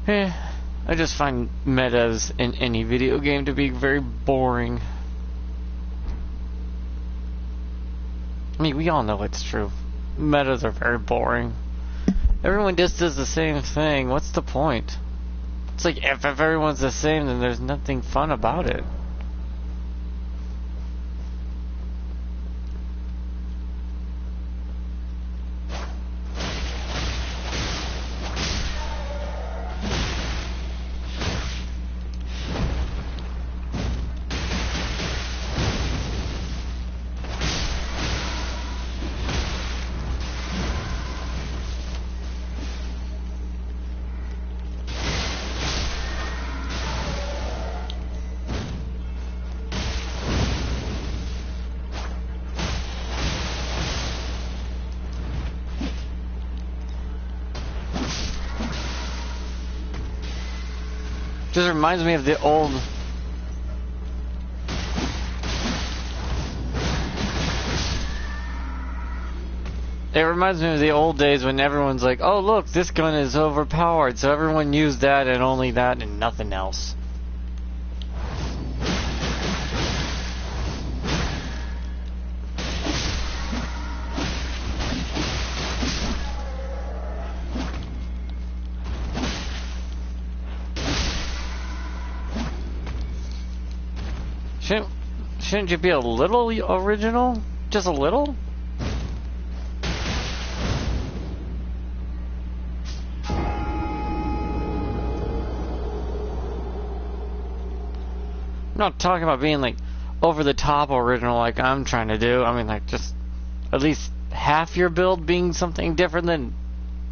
Eh, I just find metas in any video game to be very boring. I mean, we all know it's true. Metas are very boring. Everyone just does the same thing. What's the point? It's like, if everyone's the same, then there's nothing fun about it. Just reminds me of the old... It reminds me of the old days when everyone's like, oh look, this gun is overpowered, so everyone used that and only that and nothing else. Shouldn't you be a little original? Just a little? I'm not talking about being like over the top original like I'm trying to do. I mean, like, just at least half your build being something different than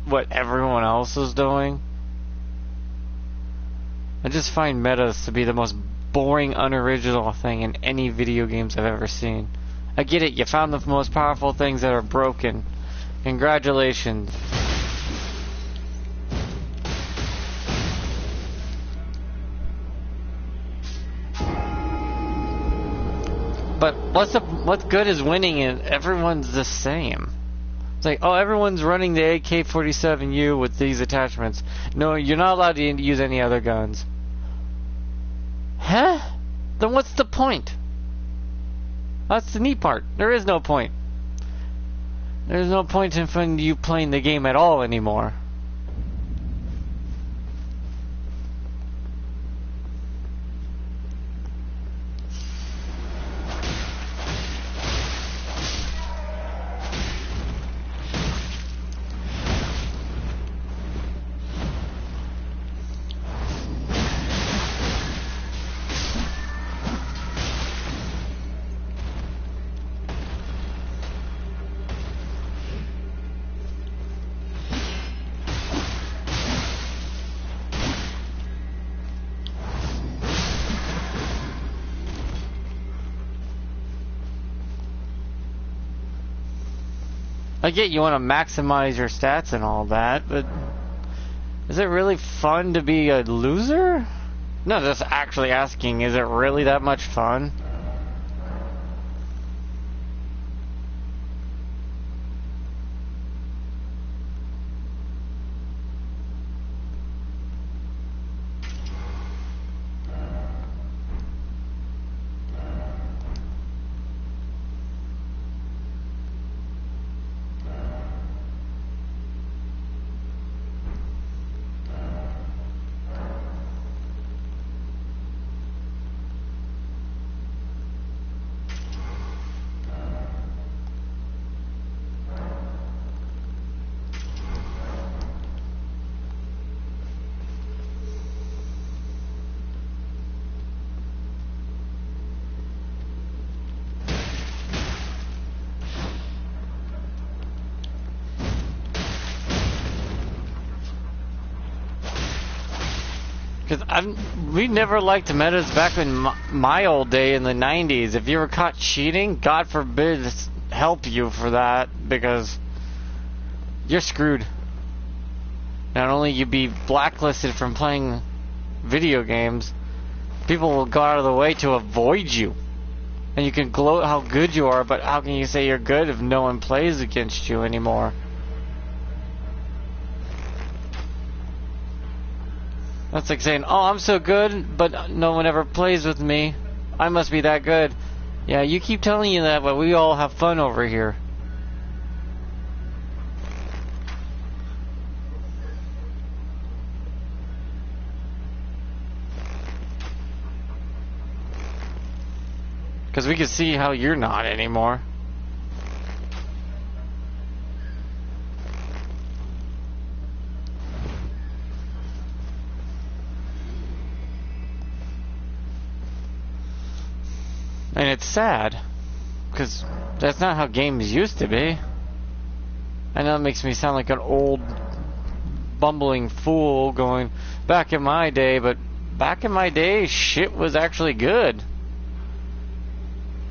what everyone else is doing. I just find metas to be the most boring, unoriginal thing in any video games I've ever seen. I get it, you found the most powerful things that are broken. Congratulations. But what's good is winning and everyone's the same. It's like, oh, everyone's running the AK-47U with these attachments. No, you're not allowed to use any other guns. Huh? Then what's the point? That's the neat part. There is no point. There's no point in you playing the game at all anymore. I get you want to maximize your stats and all that, but is it really fun to be a loser? No, just actually asking, is it really that much fun? Because we never liked metas back in my old day in the 90s. If you were caught cheating, God forbid help you for that, because you're screwed. Not only you be blacklisted from playing video games, people will go out of the way to avoid you. And you can gloat how good you are, but how can you say you're good if no one plays against you anymore? That's like saying, oh, I'm so good, but no one ever plays with me. I must be that good. Yeah, you keep telling you that, but we all have fun over here. Because we can see how you're not anymore. And it's sad, because that's not how games used to be. I know it makes me sound like an old, bumbling fool going, back in my day, but back in my day, shit was actually good.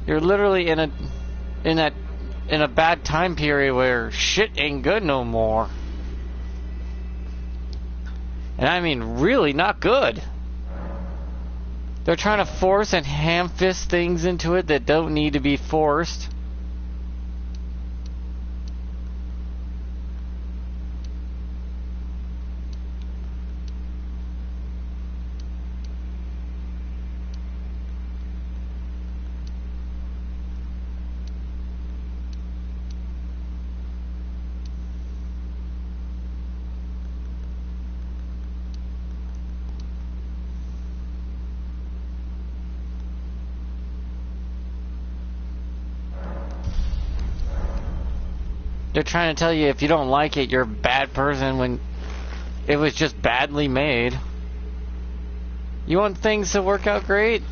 You're literally in a bad time period where shit ain't good no more. And I mean really not good. They're trying to force and ham-fist things into it that don't need to be forced. They're trying to tell you if you don't like it, you're a bad person when it was just badly made. You want things to work out great?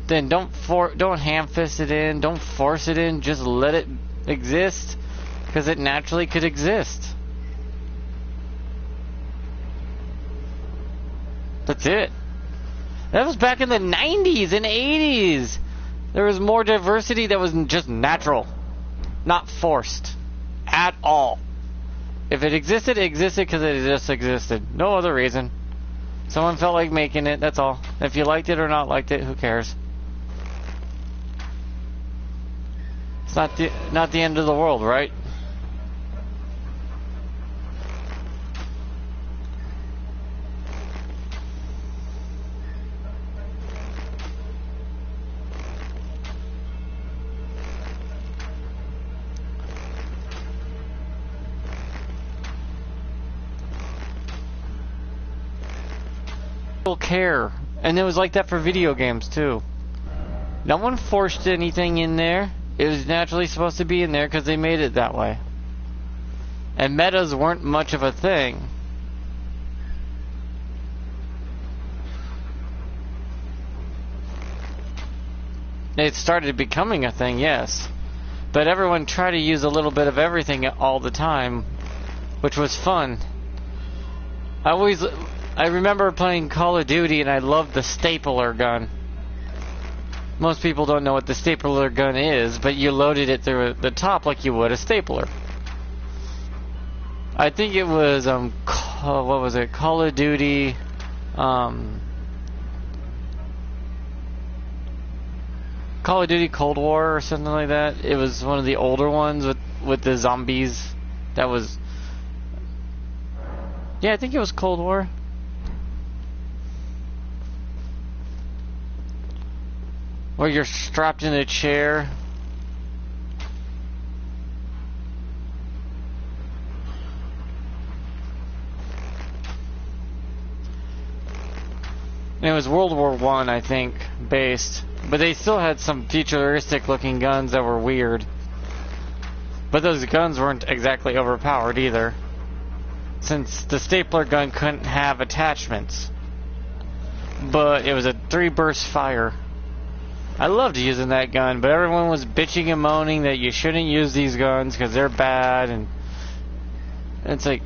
Then don't ham-fist it in, don't force it in, just let it exist, because it naturally could exist. That's it. That was back in the 90s and 80s. There was more diversity that was just natural, not forced. At all. If it existed, it existed because it just existed. No other reason. Someone felt like making it, that's all. If you liked it or not liked it, who cares? It's not the end of the world, right? Care, and it was like that for video games too. No one forced anything in there. It was naturally supposed to be in there because they made it that way. And metas weren't much of a thing. It started becoming a thing, yes, but everyone tried to use a little bit of everything all the time, which was fun. I remember playing Call of Duty and I loved the stapler gun. Most people don't know what the stapler gun is, but you loaded it through the top like you would a stapler. I think it was, what was it? Call of Duty, Call of Duty Cold War or something like that. It was one of the older ones with the zombies. That was, yeah, I think it was Cold War. Where you're strapped in a chair. And it was World War I, I think, based. But they still had some futuristic looking guns that were weird. But those guns weren't exactly overpowered either, since the stapler gun couldn't have attachments. But it was a 3-burst fire. I loved using that gun, but everyone was bitching and moaning that you shouldn't use these guns because they're bad, and it's like,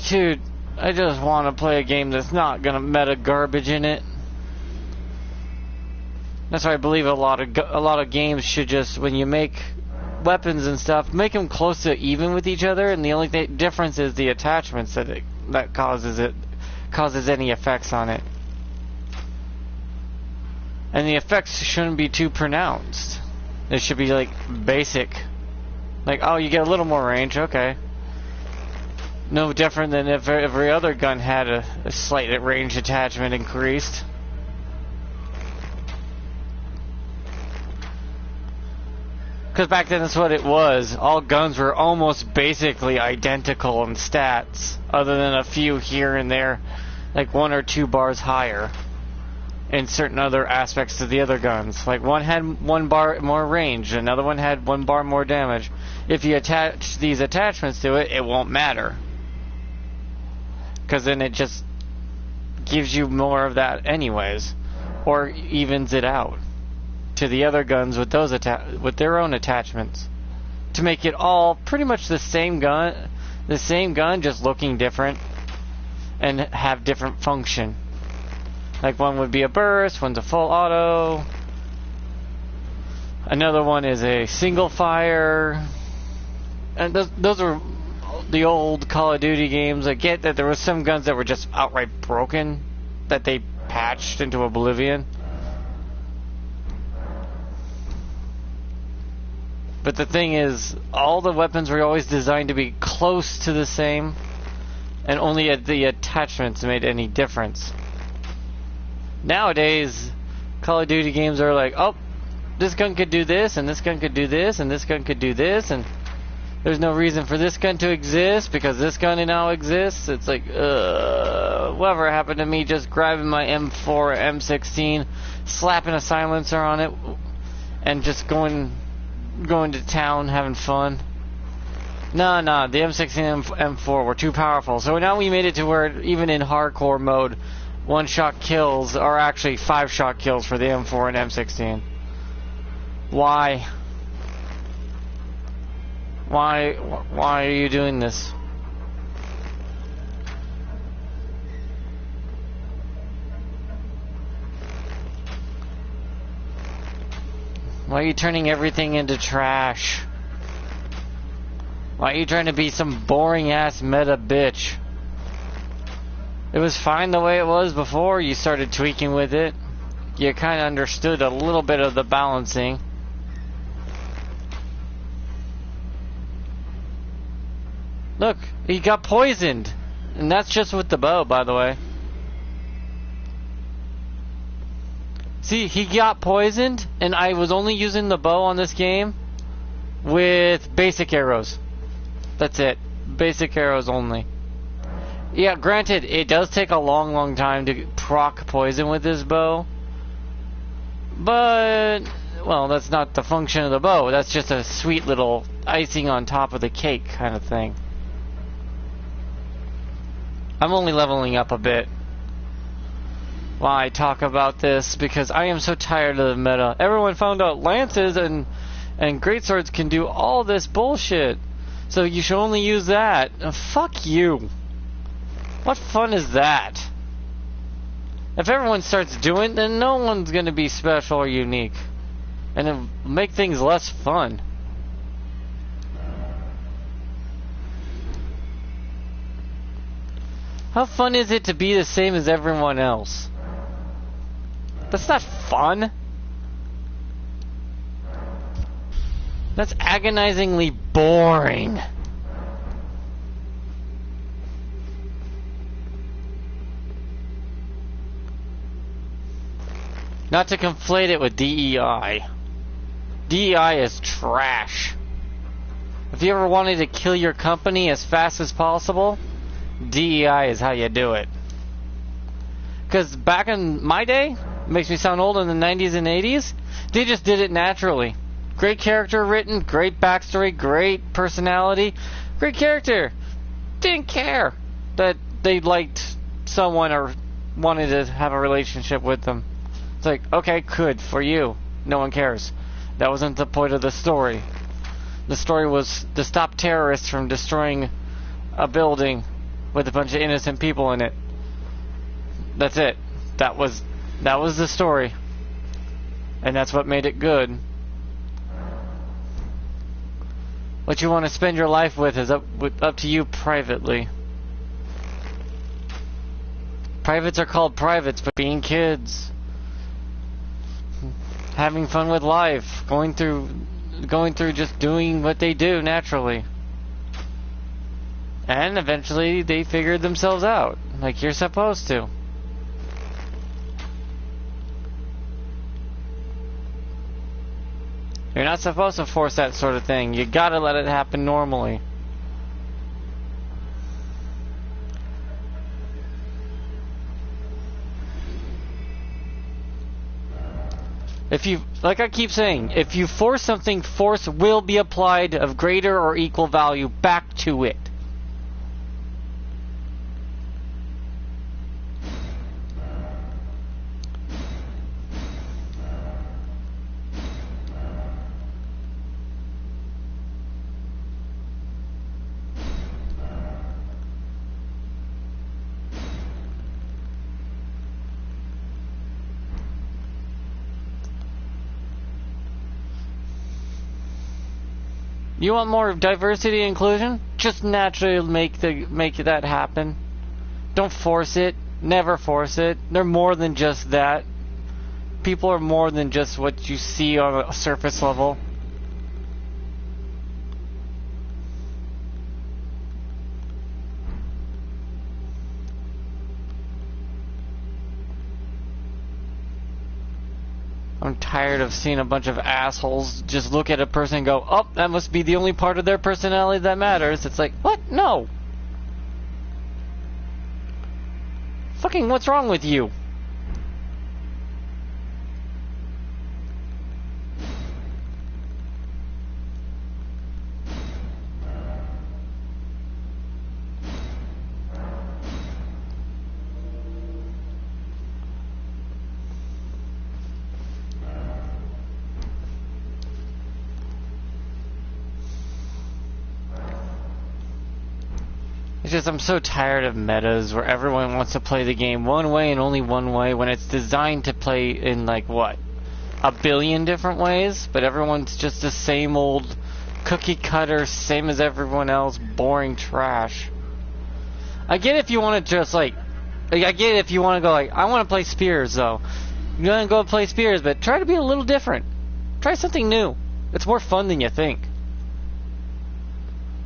dude, I just want to play a game that's not gonna meta garbage in it. That's why I believe a lot of games should just, when you make weapons and stuff, make them close to even with each other, and the only difference is the attachments that causes any effects on it. And the effects shouldn't be too pronounced. It should be like basic. Like, oh, you get a little more range, okay. No different than if every other gun had a slight range attachment increased. Because back then that's what it was. All guns were almost basically identical in stats, other than a few here and there, like 1 or 2 bars higher in certain other aspects of the other guns. Like one had 1 bar more range, another one had 1 bar more damage. If you attach these attachments to it, it won't matter. Because then it just gives you more of that anyways, or evens it out to the other guns with those with their own attachments, to make it all pretty much the same gun, just looking different and have different function. Like one would be a burst, one's a full auto, another one is a single fire, and those are the old Call of Duty games. I get that there was some guns that were just outright broken that they patched into oblivion. But the thing is, all the weapons were always designed to be close to the same, and only the attachments made any difference. Nowadays, Call of Duty games are like, oh, this gun could do this, and this gun could do this, and this gun could do this, and there's no reason for this gun to exist because this gun now exists. It's like, whatever happened to me just grabbing my M4 or M16, slapping a silencer on it, and just going to town, having fun. Nah, the M16 and M4 were too powerful. So now we made it to where, even in hardcore mode, 1-shot kills are actually 5-shot kills for the M4 and M16. Why? Why are you doing this? Why are you turning everything into trash? Why are you trying to be some boring-ass meta bitch? It was fine the way it was before you started tweaking with it. You kind of understood a little bit of the balancing. Look, he got poisoned. And that's just with the bow, by the way. See, he got poisoned, and I was only using the bow on this game with basic arrows. That's it. Basic arrows only. Yeah, granted, it does take a long time to proc poison with this bow. But, well, that's not the function of the bow. That's just a sweet little icing on top of the cake kind of thing. I'm only leveling up a bit while I talk about this because I am so tired of the meta. Everyone found out lances and greatswords can do all this bullshit, so you should only use that. Fuck you. What fun is that? If everyone starts doing it, then no one's gonna be special or unique, and it'll make things less fun. How fun is it to be the same as everyone else? That's not fun. That's agonizingly boring. Not to conflate it with DEI. DEI is trash. If you ever wanted to kill your company as fast as possible, DEI is how you do it. Because back in my day, makes me sound old, in the 90s and 80s, they just did it naturally. Great character written, great backstory, great personality, great character. Didn't care that they liked someone or wanted to have a relationship with them. It's like, okay, good, for you. No one cares. That wasn't the point of the story. The story was to stop terrorists from destroying a building with a bunch of innocent people in it. That's it. That was the story. And that's what made it good. What you want to spend your life with is up to you privately. Privates are called privates, but being kids, having fun with life, going through just doing what they do naturally. And eventually they figured themselves out, like you're supposed to. You're not supposed to force that sort of thing. You gotta let it happen normally. If you, like I keep saying, if you force something, force will be applied of greater or equal value back to it. You want more diversity and inclusion? Just naturally make that happen. Don't force it. Never force it. They're more than just that. People are more than just what you see on a surface level. I'm tired of seeing a bunch of assholes just look at a person and go, oh, that must be the only part of their personality that matters. It's like, what? No. Fucking what's wrong with you? It's just I'm so tired of metas where everyone wants to play the game one way and only one way when it's designed to play in like what? A billion different ways, but everyone's just the same old cookie cutter, same as everyone else, boring trash. I get if you want to just like I get if you want to go like, I want to play Spears though. You're gonna go play Spears, but try to be a little different. Try something new. It's more fun than you think.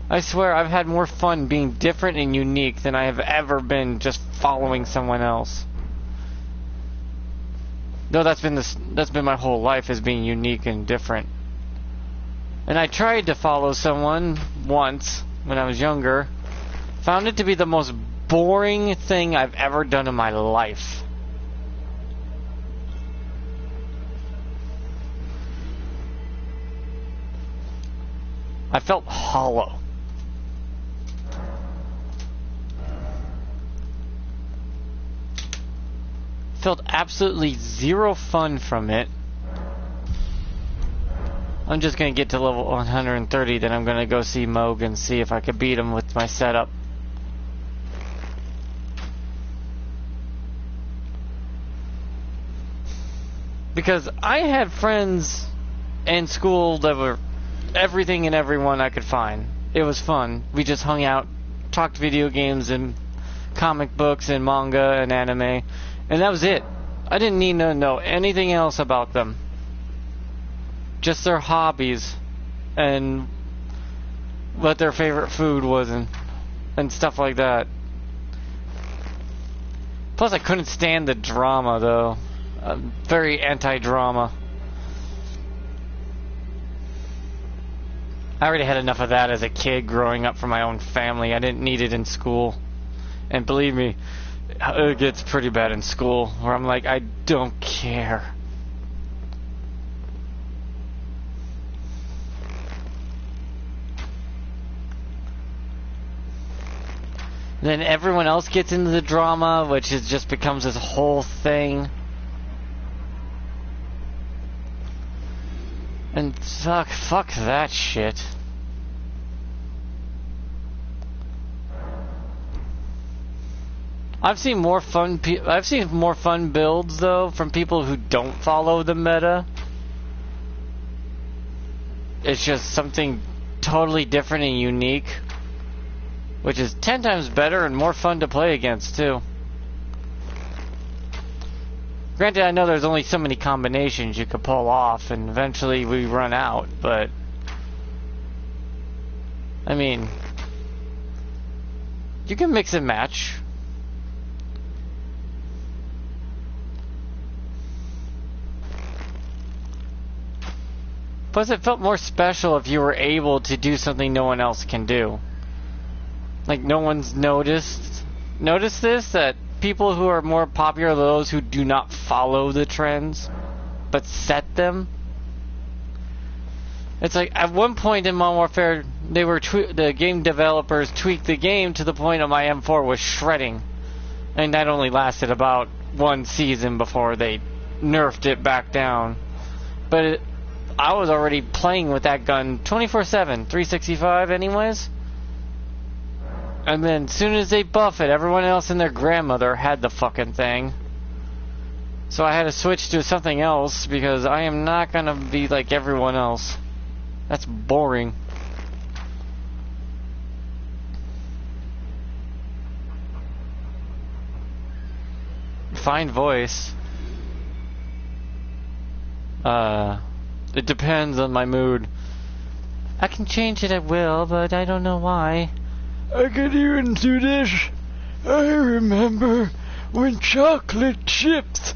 I swear I've had more fun being different and unique than I have ever been just following someone else. No, that's been my whole life, is being unique and different. And I tried to follow someone once when I was younger. Found it to be the most boring thing I've ever done in my life. I felt hollow. Felt absolutely zero fun from it. I'm just gonna get to level 130, then I'm gonna go see Moog and see if I could beat him with my setup. Because I had friends in school that were everything and everyone I could find. It was fun. We just hung out, talked video games and comic books and manga and anime. And that was it. I didn't need to know anything else about them. Just their hobbies and what their favorite food was and stuff like that. Plus I couldn't stand the drama though. I'm very anti-drama. I already had enough of that as a kid growing up from my own family. I didn't need it in school. And believe me, it gets pretty bad in school, where I'm like, I don't care. Then everyone else gets into the drama, which is just becomes this whole thing. And fuck that shit. I've seen more fun builds though from people who don't follow the meta. It's just something totally different and unique, which is 10 times better and more fun to play against too. Granted, I know there's only so many combinations you could pull off, and eventually we run out, but I mean, You can mix and match. Plus, it felt more special if you were able to do something no one else can do. Like, no one's noticed this, that people who are more popular are those who do not follow the trends, but set them. It's like, at one point in Modern Warfare, the game developers tweaked the game to the point of my M4 was shredding. And that only lasted about one season before they nerfed it back down. But I was already playing with that gun 24/7, 365 anyways. And then as soon as they buff it, everyone else and their grandmother had the fucking thing. So I had to switch to something else because I am not gonna be like everyone else. That's boring. Fine voice. It depends on my mood. I can change it at will, but I don't know why. I could even do this. I remember when chocolate chips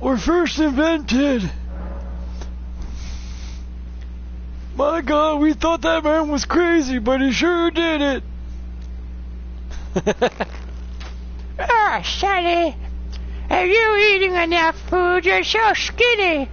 were first invented. My God, we thought that man was crazy, but he sure did it. Oh, Sonny, are you eating enough food? You're so skinny.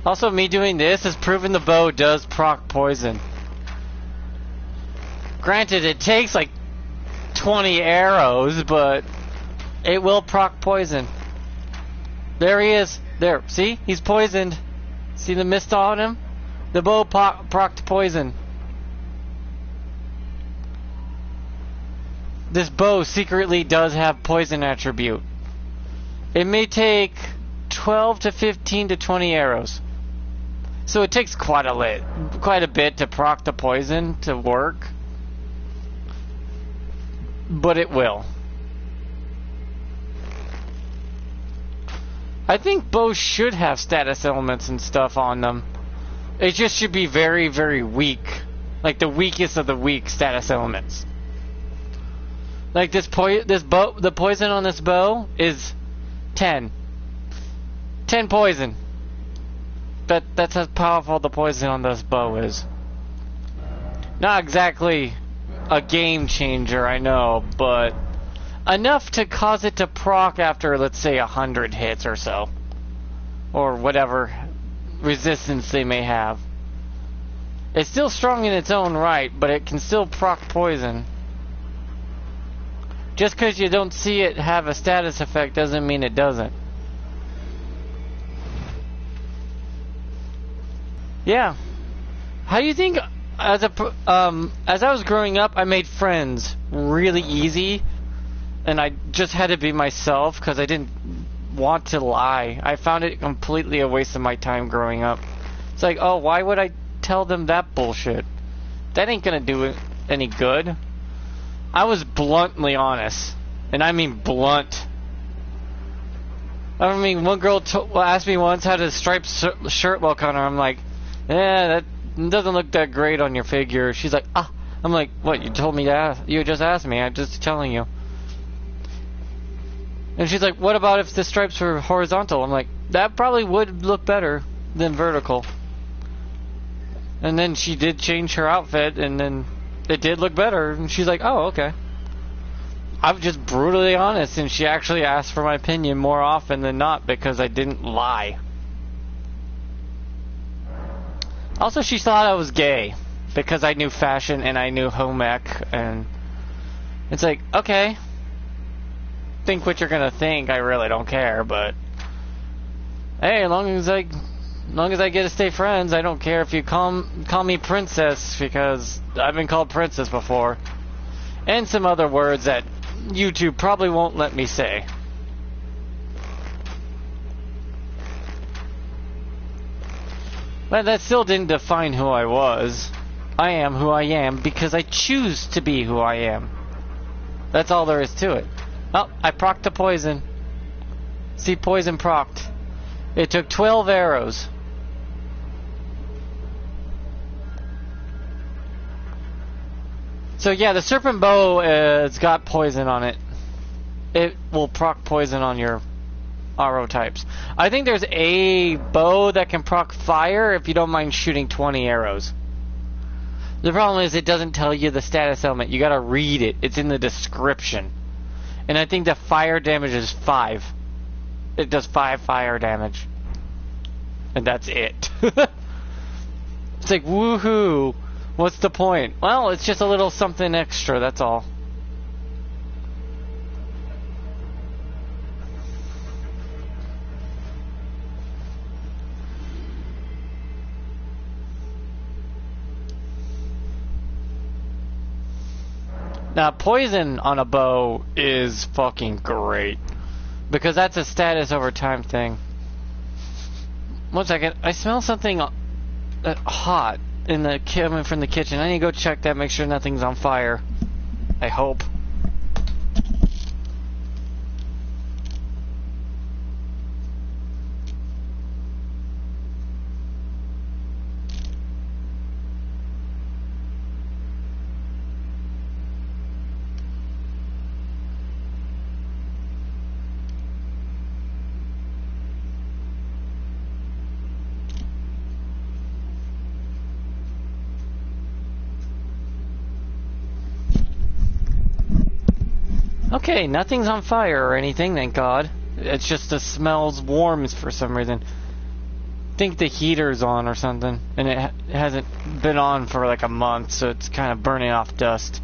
Also, me doing this has proven the bow does proc poison. Granted, it takes like 20 arrows, but it will proc poison. There he is. There, see? He's poisoned. See the mist on him? The bow procced poison. This bow secretly does have poison attribute. It may take 12 to 15 to 20 arrows. So it takes quite a bit to proc the poison to work. But it will. I think bows should have status elements and stuff on them. It just should be very, very weak. Like the weakest of the weak status elements. Like the poison on this bow is 10. 10 poison. That's how powerful the poison on this bow is. Not exactly a game changer, I know, but enough to cause it to proc after, let's say, 100 hits or so. Or whatever resistance they may have. It's still strong in its own right, but it can still proc poison. Just because you don't see it have a status effect doesn't mean it doesn't. Yeah. How do you think, as I was growing up, I made friends really easy, and I just had to be myself because I didn't want to lie. I found it completely a waste of my time growing up. It's like, oh, why would I tell them that bullshit? That ain't gonna do it any good. I was bluntly honest, and I mean blunt. I mean, one girl asked me once how does striped shirt look on her. I'm like, that doesn't look that great on your figure. She's like, ah. I'm like, what? You told me that? You just asked me. I'm just telling you. And she's like, what about if the stripes were horizontal? I'm like, that probably would look better than vertical. And then she did change her outfit, and then it did look better. And she's like, oh, okay. I'm just brutally honest, and she actually asked for my opinion more often than not because I didn't lie. Also, she thought I was gay because I knew fashion and I knew home ec, and it's like, okay, think what you're gonna think. I really don't care, but hey, as long as I get to stay friends, I don't care if you call me princess, because I've been called princess before, and some other words that YouTube probably won't let me say. But that still didn't define who I was. I am who I am because I choose to be who I am. That's all there is to it. Oh, I procced the poison. See, poison procced. It took 12 arrows. So yeah, the serpent bow has got poison on it. It will proc poison on your RO types. I think there's a bow that can proc fire if you don't mind shooting 20 arrows. The problem is it doesn't tell you the status element. You gotta read it. It's in the description. And I think the fire damage is 5. It does 5 fire damage. And that's it. It's like, woohoo! What's the point? Well, it's just a little something extra, that's all. Now, poison on a bow is fucking great. Because that's a status over time thing. 1 second, I smell something hot in the coming from the kitchen. I need to go check that, make sure nothing's on fire. I hope. Okay, nothing's on fire or anything, thank God. It's just the smells warm for some reason. I think the heater's on or something, and it hasn't been on for like a month, so it's kind of burning off dust.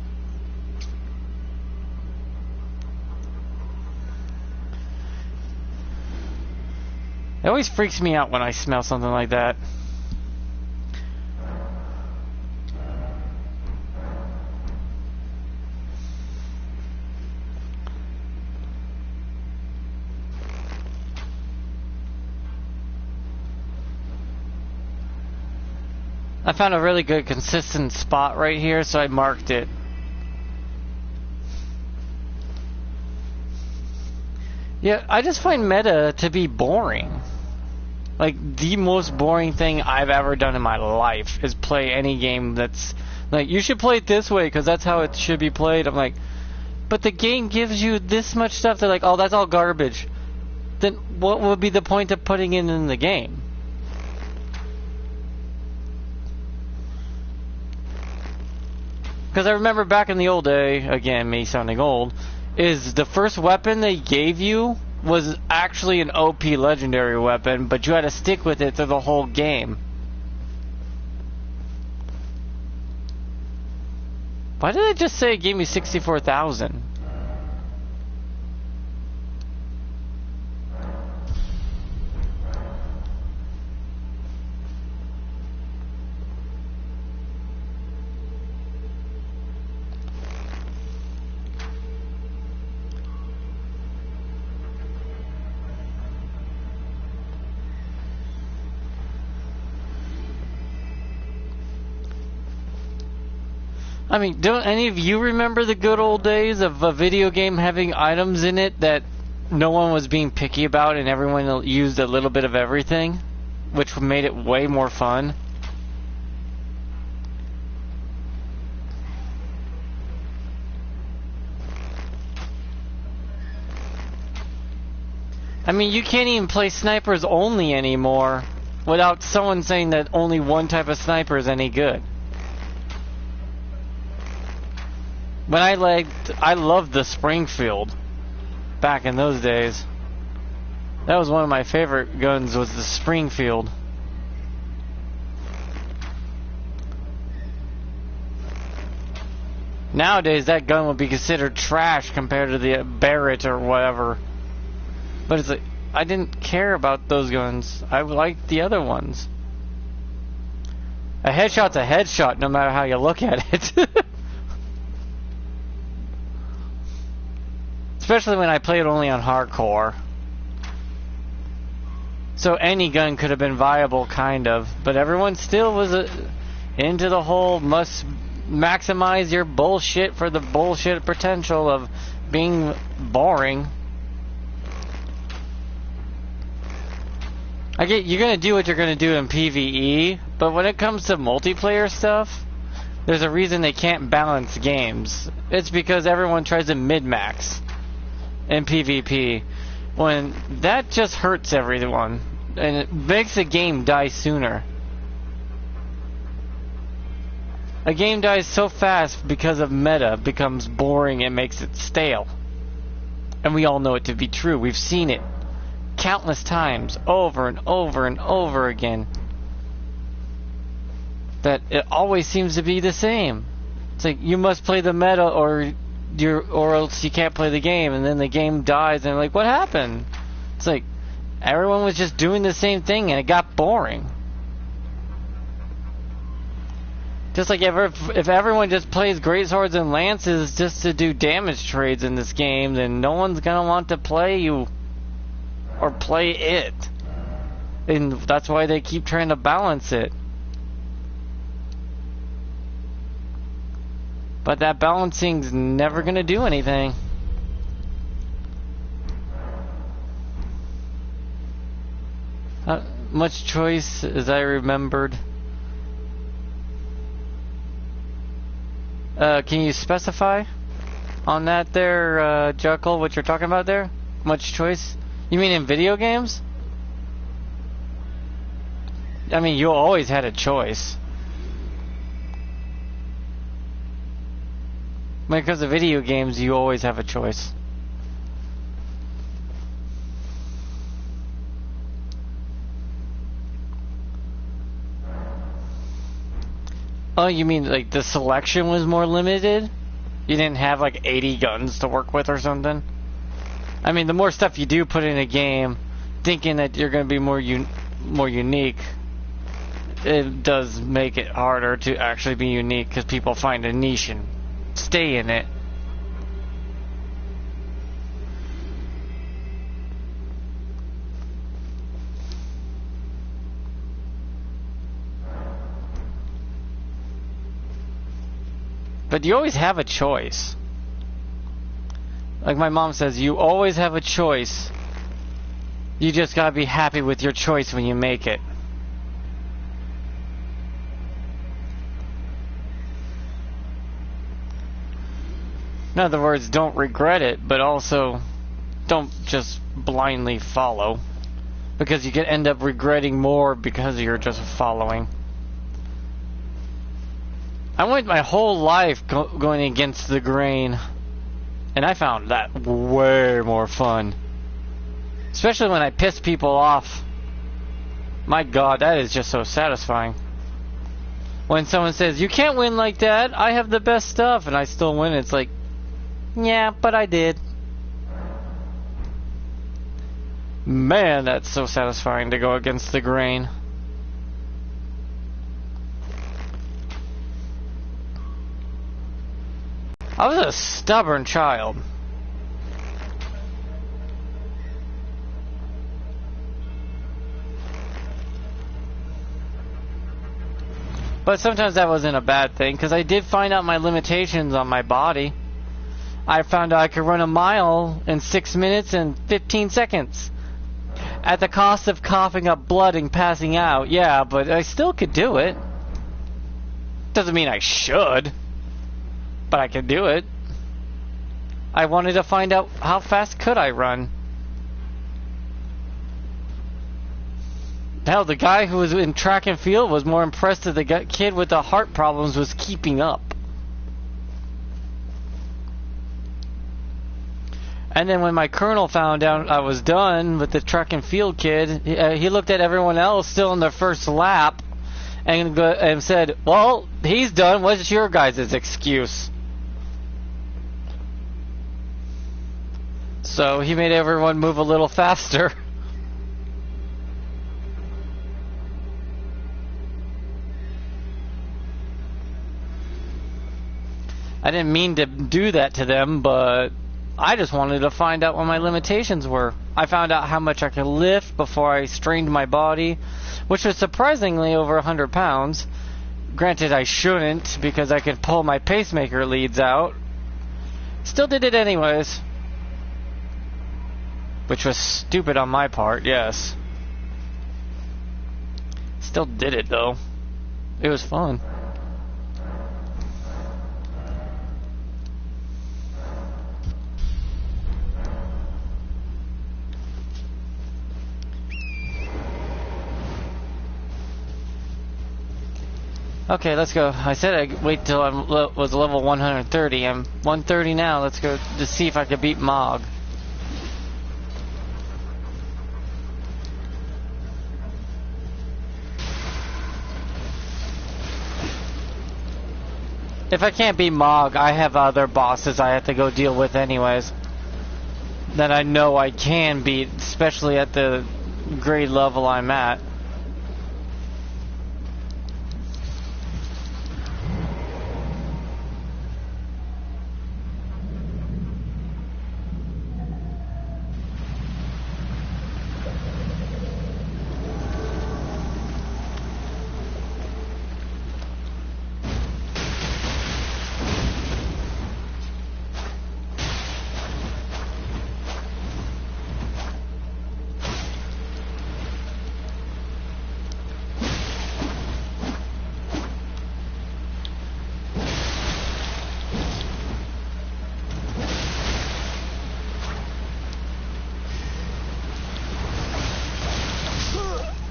It always freaks me out when I smell something like that. I found a really good consistent spot right here, so I marked it. Yeah, I just find meta to be boring. Like, the most boring thing I've ever done in my life is play any game that's like, you should play it this way because that's how it should be played. I'm like, but the game gives you this much stuff. They're like, oh, that's all garbage. Then what would be the point of putting it in the game? Because I remember back in the old day, again, me sounding old, is the first weapon they gave you was actually an OP legendary weapon, but you had to stick with it through the whole game. Why did I just say it gave me 64,000? I mean, don't any of you remember the good old days of a video game having items in it that no one was being picky about and everyone used a little bit of everything? Which made it way more fun. I mean, you can't even play snipers only anymore without someone saying that only one type of sniper is any good. But I loved the Springfield back in those days. That was one of my favorite guns, was the Springfield. Nowadays that gun would be considered trash compared to the Barrett or whatever. But it's like, I didn't care about those guns. I liked the other ones. A headshot's a headshot no matter how you look at it. Especially when I played only on hardcore. So any gun could have been viable, kind of. But everyone still was into the whole must maximize your bullshit for the bullshit potential of being boring. I get you're gonna do what you're gonna do in PvE, but when it comes to multiplayer stuff, there's a reason they can't balance games. It's because everyone tries to min-max in PvP. When that just hurts everyone, and it makes the game die sooner. A game dies so fast because of meta, becomes boring and makes it stale. And we all know it to be true. We've seen it countless times, over and over and over again. That it always seems to be the same. It's like you must play the meta or else you can't play the game, and then the game dies and like, what happened? It's like everyone was just doing the same thing and it got boring. Just like if everyone just plays great swords and lances just to do damage trades in this game, then no one's gonna want to play you or play it. And that's why they keep trying to balance it. But that balancing's never gonna do anything. Much choice as I remembered. Can you specify on that there, Jekyll, what you're talking about there? Much choice? You mean in video games? I mean, you always had a choice. When it comes to video games, you always have a choice. Oh, you mean like the selection was more limited? You didn't have like 80 guns to work with or something? I mean, the more stuff you do put in a game, thinking that you're going to be more unique, it does make it harder to actually be unique because people find a niche and stay in it. But you always have a choice. Like my mom says, you always have a choice. You just gotta be happy with your choice when you make it. In other words, don't regret it, but also don't just blindly follow. Because you could end up regretting more because you're just following. I went my whole life going against the grain, and I found that way more fun. Especially when I piss people off. My God, that is just so satisfying. When someone says, you can't win like that, I have the best stuff, and I still win, it's like, yeah, but I did. Man, that's so satisfying to go against the grain. I was a stubborn child. But sometimes that wasn't a bad thing, because I did find out my limitations on my body. I found out I could run a mile in 6 minutes and 15 seconds. At the cost of coughing up blood and passing out, yeah, but I still could do it. Doesn't mean I should. But I could do it. I wanted to find out how fast could I run. Hell, the guy who was in track and field was more impressed that the kid with the heart problems was keeping up. And then when my colonel found out I was done with the track and field kid, he looked at everyone else still in their first lap and said, well, he's done. What's your guys' excuse? So he made everyone move a little faster. I didn't mean to do that to them, but I just wanted to find out what my limitations were. I found out how much I could lift before I strained my body, which was surprisingly over 100 pounds. Granted, I shouldn't, because I could pull my pacemaker leads out. Still did it anyways. Which was stupid on my part, yes. Still did it though. It was fun. Okay, let's go. I said I'd wait till I was level 130. I'm 130 now. Let's go to see if I could beat Mog. If I can't beat Mog, I have other bosses I have to go deal with anyways. That I know I can beat, especially at the grade level I'm at.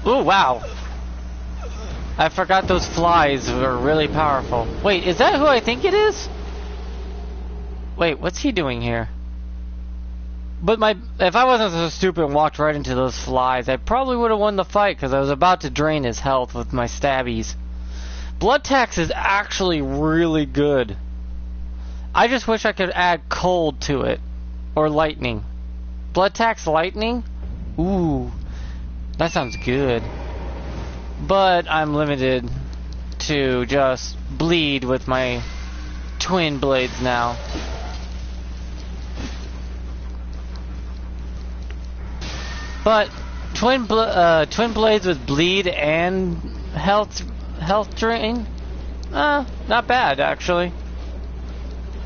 Ooh, wow. I forgot those flies were really powerful. Wait, is that who I think it is? Wait, what's he doing here? But if I wasn't so stupid and walked right into those flies, I probably would have won the fight because I was about to drain his health with my stabbies. Blood tax is actually really good. I just wish I could add cold to it. Or lightning. Blood tax lightning? Ooh. That sounds good. But I'm limited to just bleed with my twin blades now. But twin blades with bleed and health drain? Not bad actually.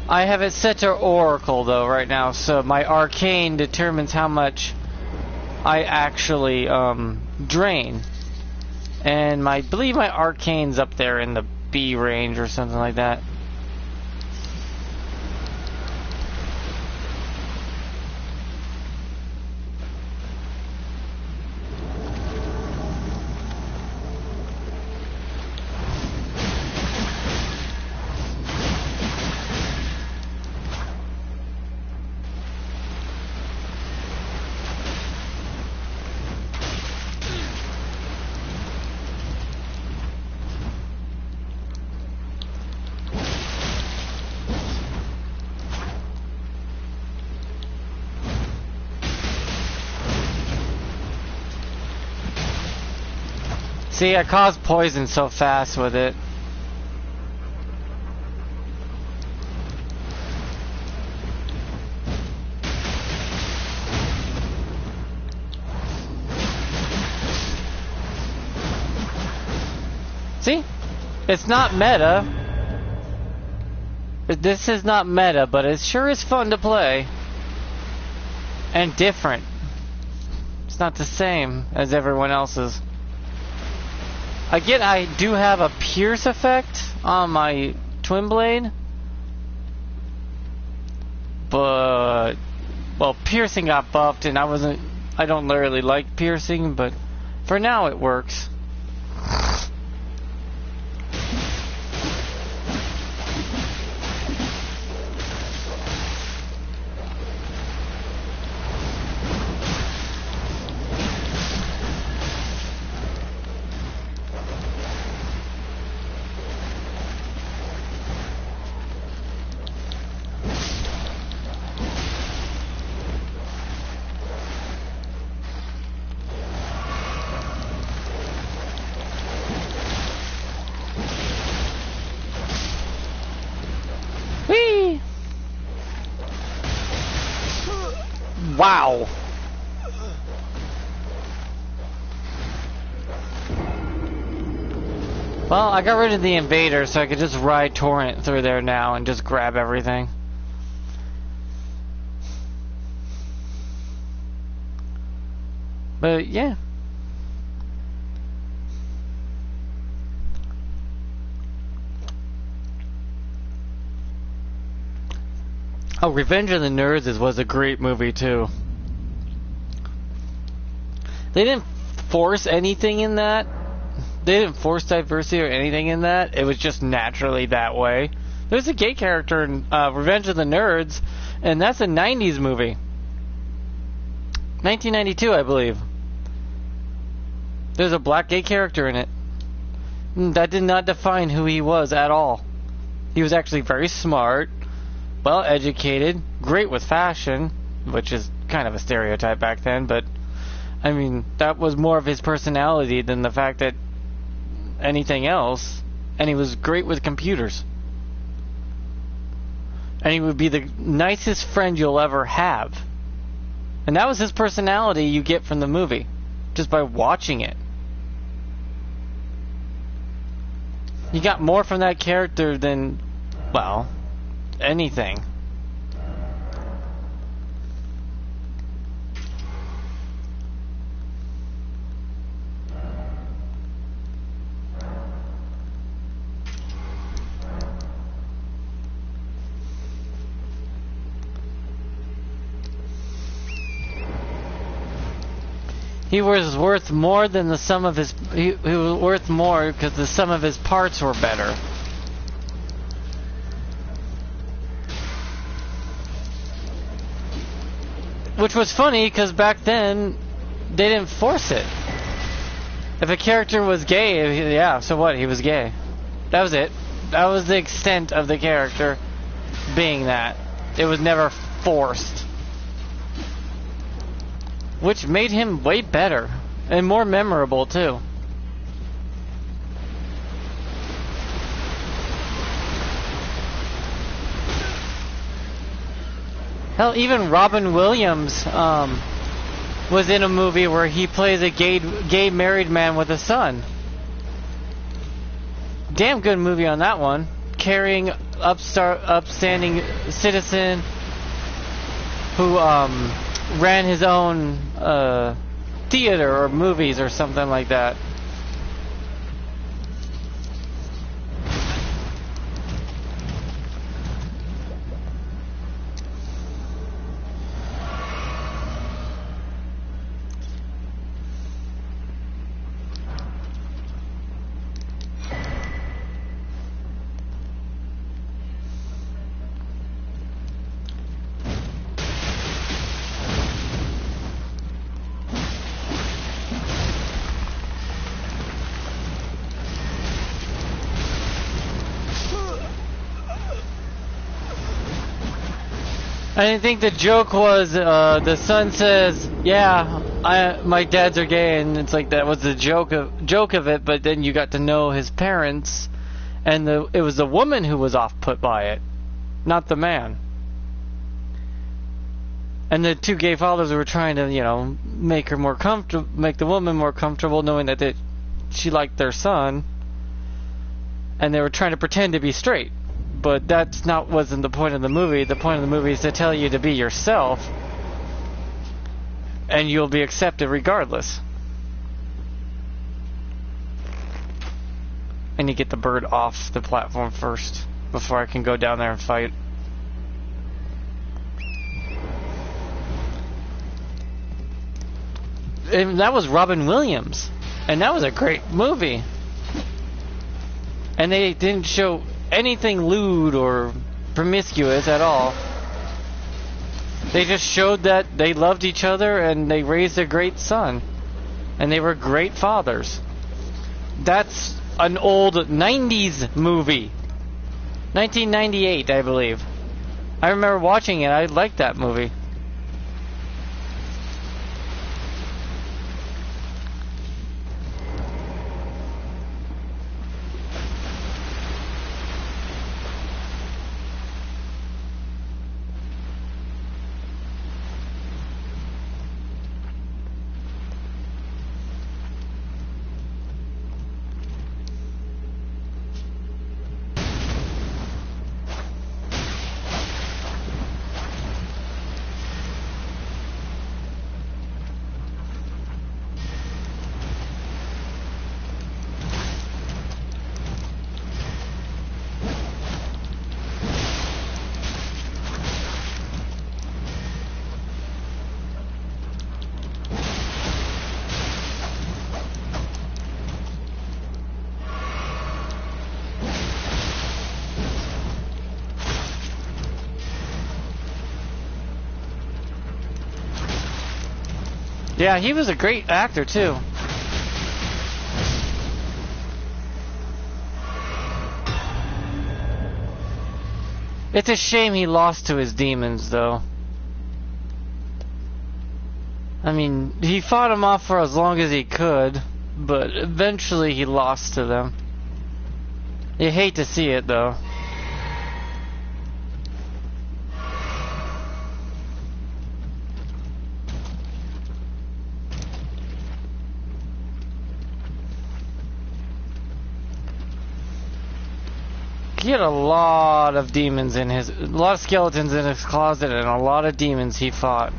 I have it set to Oracle though right now, so my arcane determines how much I actually drain. And I believe my arcane's up there in the B range or something like that. See, I caused poison so fast with it. See? It's not meta. This is not meta, but it sure is fun to play. And different. It's not the same as everyone else's. Again, I do have a pierce effect on my twin blade. But, well, piercing got buffed and I don't really like piercing, but for now it works. Wow. Well, I got rid of the invader, so I could just ride Torrent through there now and just grab everything. But yeah. Oh, Revenge of the Nerds was a great movie too. They didn't force anything in that. They didn't force diversity or anything in that. It was just naturally that way. There's a gay character in Revenge of the Nerds, and that's a 90s movie. 1992, I believe. There's a black gay character in it. That did not define who he was at all. He was actually very smart, well educated, great with fashion, which is kind of a stereotype back then, but I mean, that was more of his personality than the fact that anything else. And he was great with computers. And he would be the nicest friend you'll ever have. And that was his personality you get from the movie, just by watching it. You got more from that character than, well, anything. He was worth more than the sum of his... He was worth more because the sum of his parts were better. Which was funny because back then, they didn't force it. If a character was gay, yeah, so what? He was gay. That was it. That was the extent of the character being that. It was never forced. Which made him way better and more memorable too. Hell, even Robin Williams was in a movie where he plays a gay married man with a son. Damn good movie on that one. Caring, upstanding citizen who ran his own theater or movies or something like that. I think the joke was the son says, "Yeah, my dads are gay," and it's like that was the joke of it. But then you got to know his parents, and it was the woman who was off put by it, not the man. And the two gay fathers were trying to, make her more comfortable, make the woman more comfortable, knowing that she liked their son, and they were trying to pretend to be straight. But that's wasn't the point of the movie. The point of the movie is to tell you to be yourself, and you'll be accepted regardless. I need to get the bird off the platform first before I can go down there and fight. And that was Robin Williams, and that was a great movie. And they didn't show anything lewd or promiscuous at all. They just showed that they loved each other and they raised a great son. And they were great fathers. That's an old 90s movie. 1998, I believe. I remember watching it. I liked that movie. Yeah, he was a great actor too. It's a shame he lost to his demons, though. I mean, he fought them off for as long as he could, but eventually he lost to them. You hate to see it, though. He had a lot of demons in his, a lot of skeletons in his closet, and a lot of demons he fought.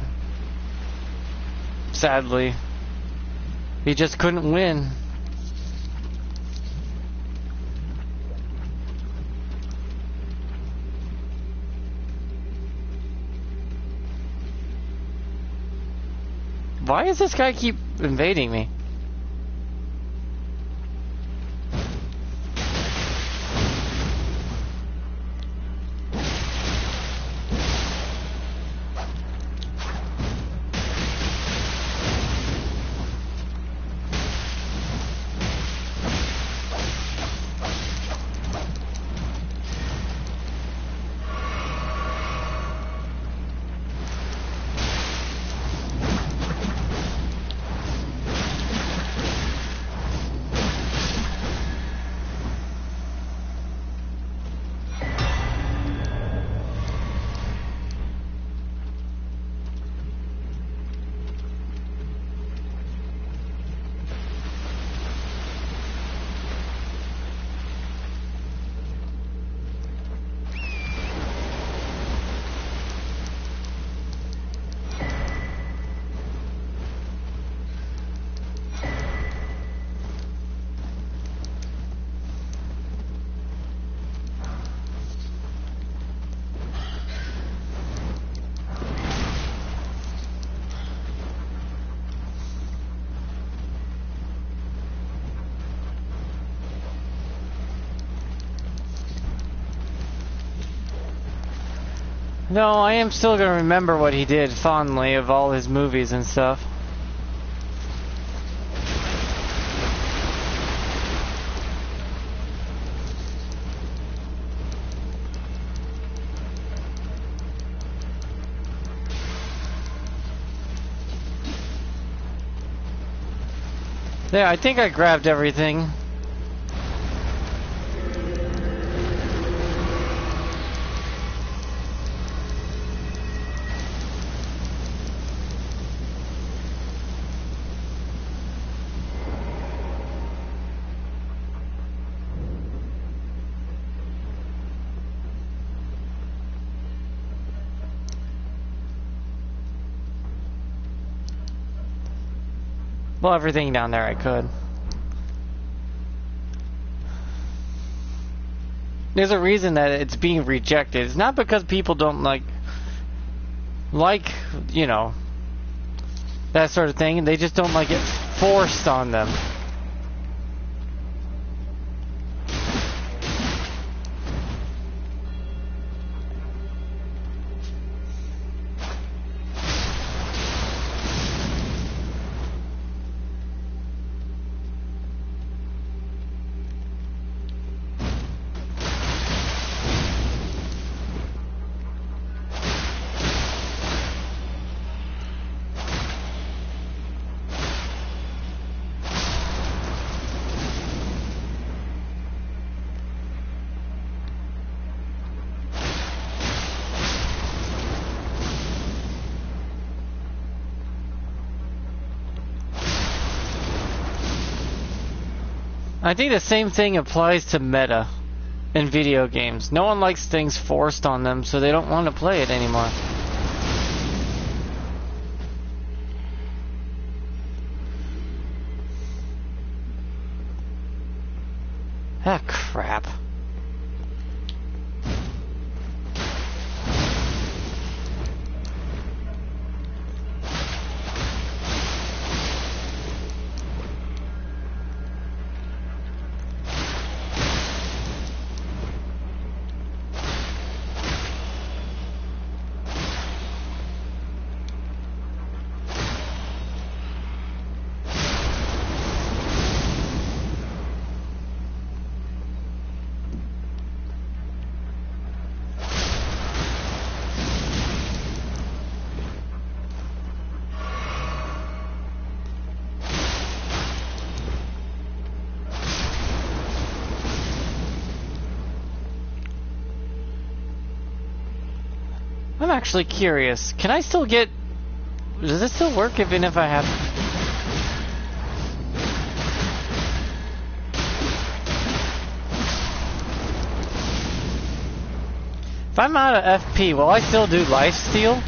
Sadly, he just couldn't win. Why does this guy keep invading me? No, I am still gonna remember what he did fondly of all his movies and stuff. Yeah, I think I grabbed everything. Well, everything down there I could. There's a reason that it's being rejected. It's not because people don't like, you know, that sort of thing. They just don't like it forced on them. I think the same thing applies to meta in video games. No one likes things forced on them, so they don't want to play it anymore. Ah, crap. I'm actually curious. Can I still get... Does it still work even if I have... If I'm out of FP, will I still do lifesteal?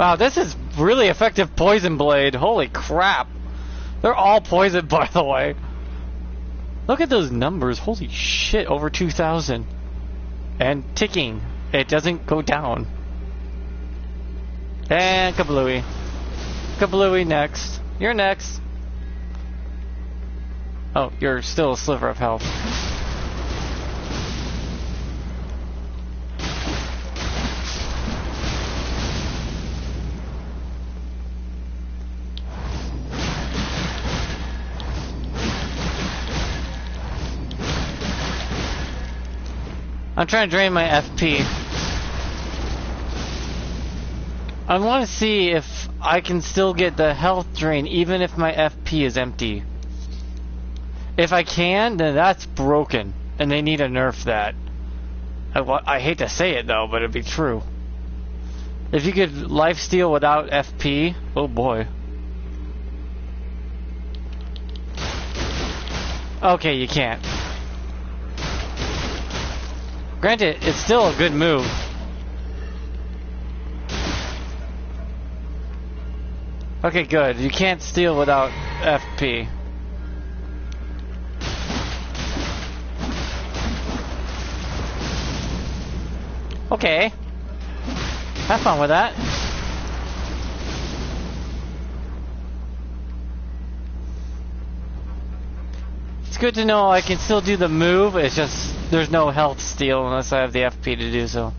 Wow, this is really effective poison blade. Holy crap. They're all poisoned, by the way. Look at those numbers. Holy shit, over 2,000. And ticking. It doesn't go down. And Kablooey. Kablooey next. You're next. Oh, you're still a sliver of health. I'm trying to drain my FP. I want to see if I can still get the health drain even if my FP is empty. If I can, then that's broken, and they need to nerf that. I hate to say it though, but it'd be true. If you could lifesteal without FP, oh boy. Okay, you can't. Granted, it's still a good move. Okay, good. You can't steal without FP. Okay. Have fun with that. It's good to know I can still do the move, it's just there's no health steal unless I have the FP to do so.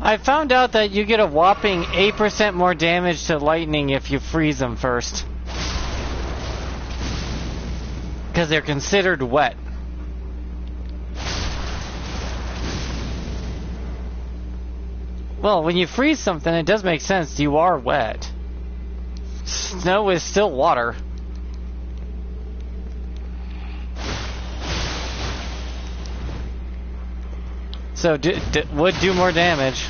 I found out that you get a whopping 8% more damage to lightning if you freeze them first. Because they're considered wet. Well, when you freeze something, it does make sense. You are wet. Snow is still water. So would do more damage.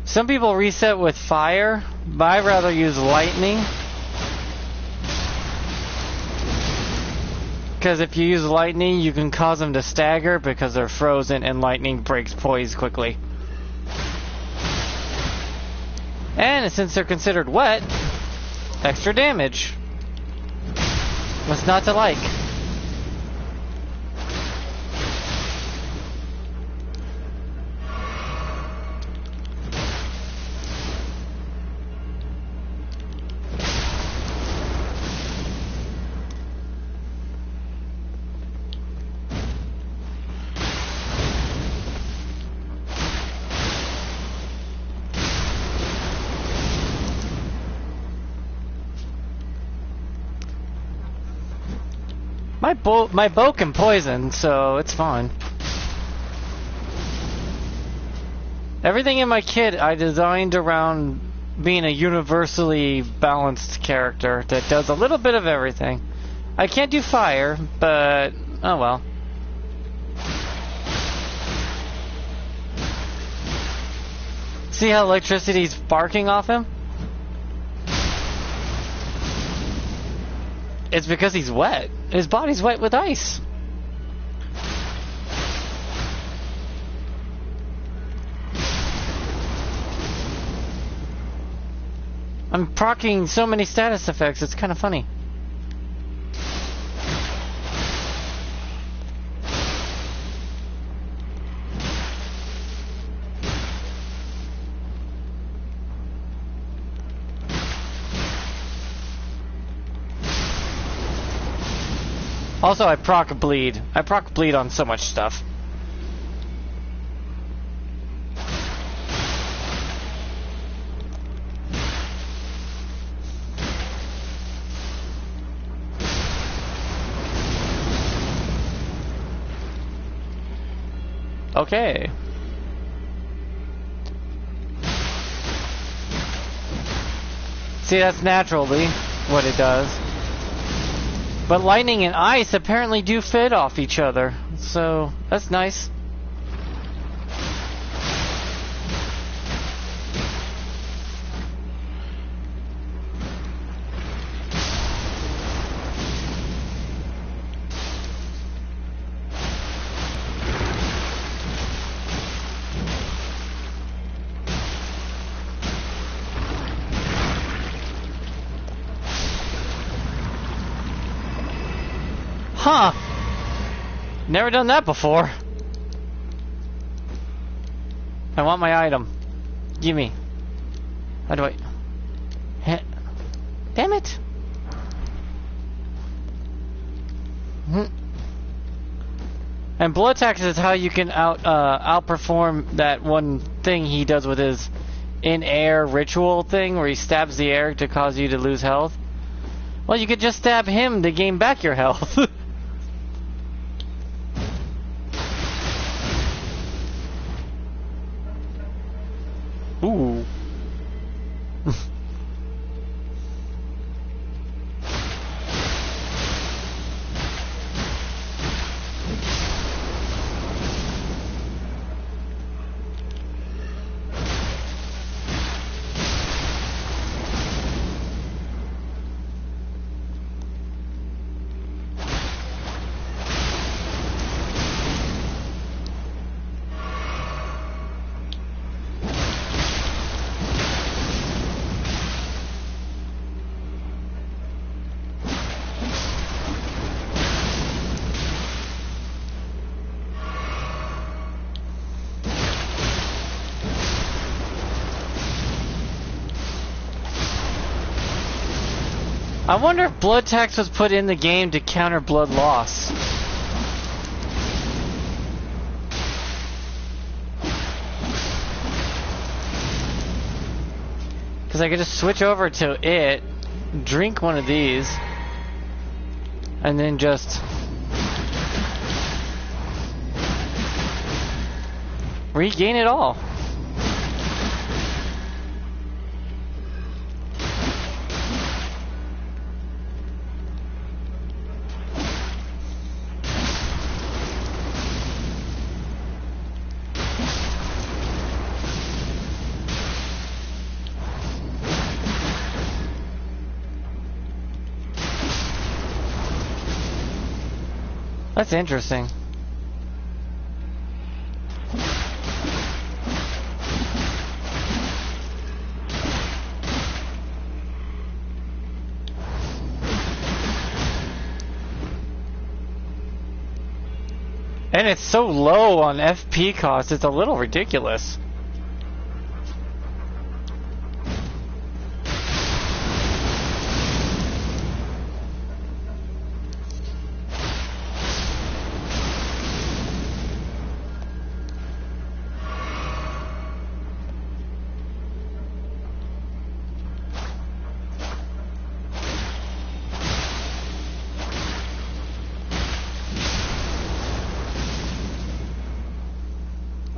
Some people reset with fire, but I'd rather use lightning. Because if you use lightning, you can cause them to stagger because they're frozen and lightning breaks poise quickly. And since they're considered wet, extra damage. What's not to like? My bow can poison, so it's fine. Everything in my kit I designed around being a universally balanced character that does a little bit of everything. I can't do fire, but oh well. See how electricity's sparking off him? It's because he's wet. His body's wet with ice. I'm proccing so many status effects, it's kind of funny. Also, I proc bleed. I proc bleed on so much stuff. Okay. See, that's naturally what it does. But lightning and ice apparently do feed off each other, so that's nice. Huh. Never done that before. I want my item. Gimme. How do I... Damn it. And blood tax is how you can outperform that one thing he does with his in-air ritual thing where he stabs the air to cause you to lose health. Well, you could just stab him to gain back your health. Ooh. I wonder if blood tax was put in the game to counter blood loss. Because I could just switch over to it, drink one of these, and then just regain it all. That's interesting. And it's so low on FP cost, it's a little ridiculous.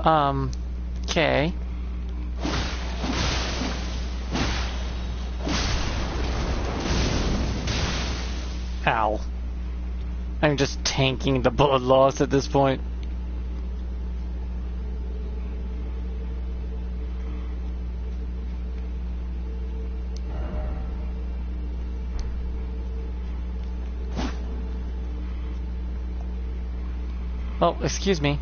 Okay. Ow. I'm just tanking the blood loss at this point. Oh, excuse me.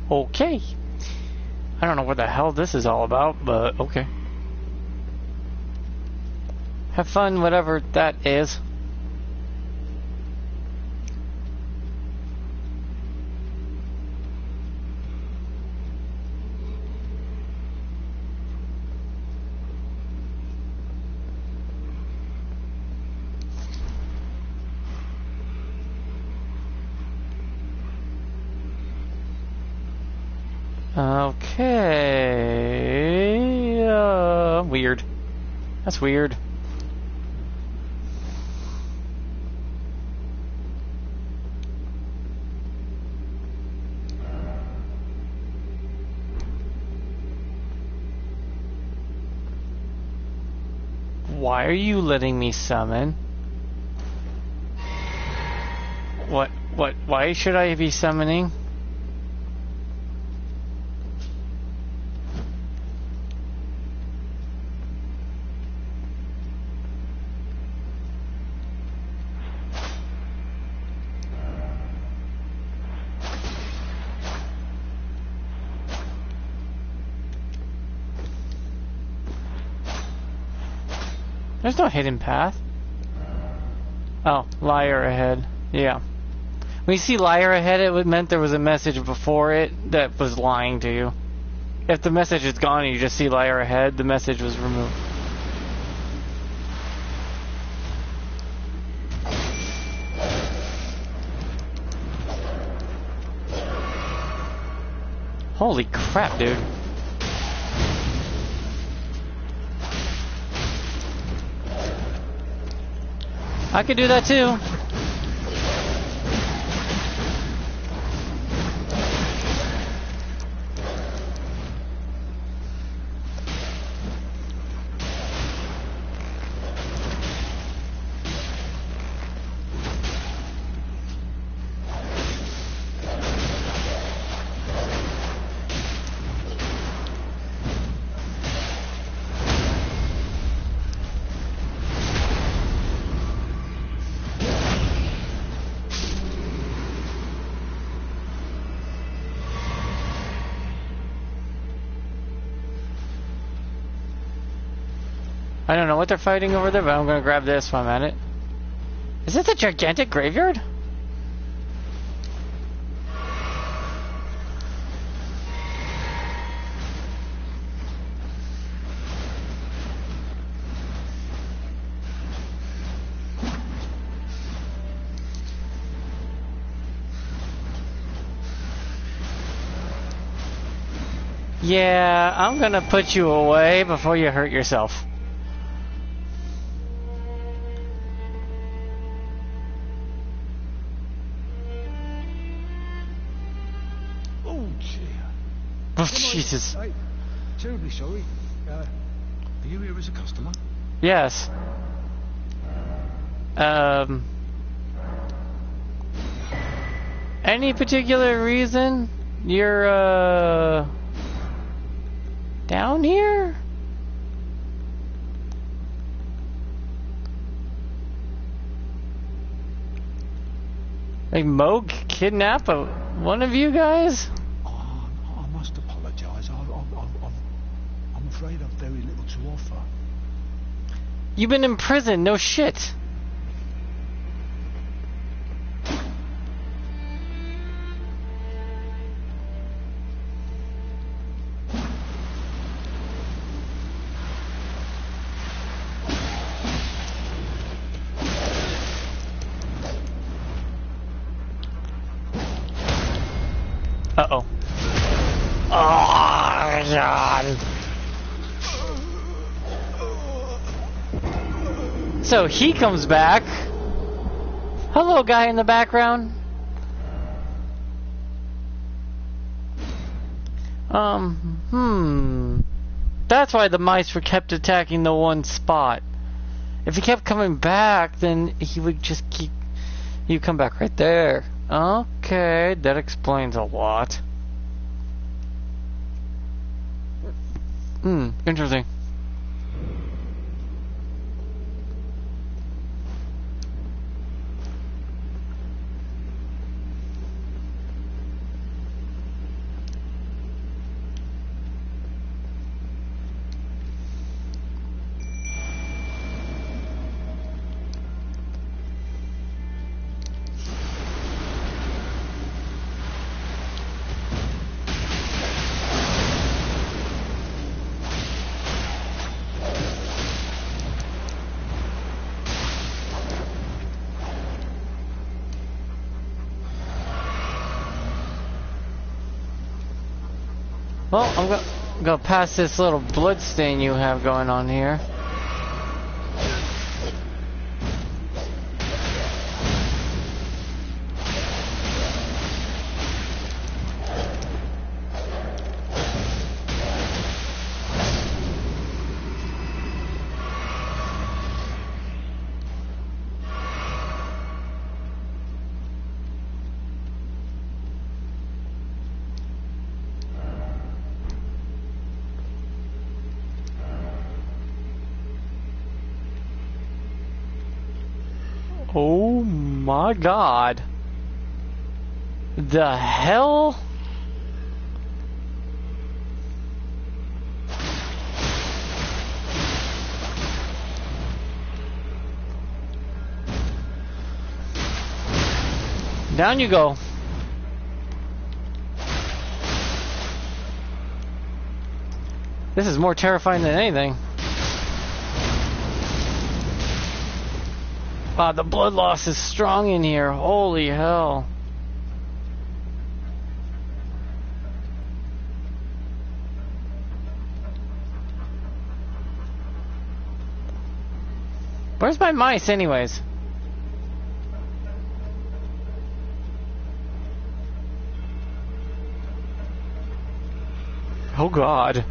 Okay. I don't know what the hell this is all about, but okay. Have fun, whatever that is. Okay. Weird. That's weird. Why are you letting me summon? What, why should I be summoning? There's no hidden path. Oh, liar ahead. Yeah. When you see liar ahead, it meant there was a message before it that was lying to you. If the message is gone and you just see liar ahead, the message was removed. Holy crap, dude. I could do that too. I don't know what they're fighting over there, but I'm gonna grab this while I'm at it. Is it the gigantic graveyard? Yeah, I'm gonna put you away before you hurt yourself. Oh, Jesus. Hey, terribly sorry. Are you here as a customer? Yes. Any particular reason you're, down here? Like Moog kidnap one of you guys? I must apologise. I'm afraid I've very little to offer. You've been in prison, no shit. Uh-oh. Oh, God. So he comes back. Hello, guy in the background. That's why the mice were kept attacking the one spot. If he kept coming back, then he would just keep... He'd come back right there. Okay, that explains a lot. Interesting. Well, I'm gonna pass this little blood stain you have going on here. Oh my god. The hell? Down you go. This is more terrifying than anything. Wow, the blood loss is strong in here. Holy hell. Where's my mice anyways? Oh god.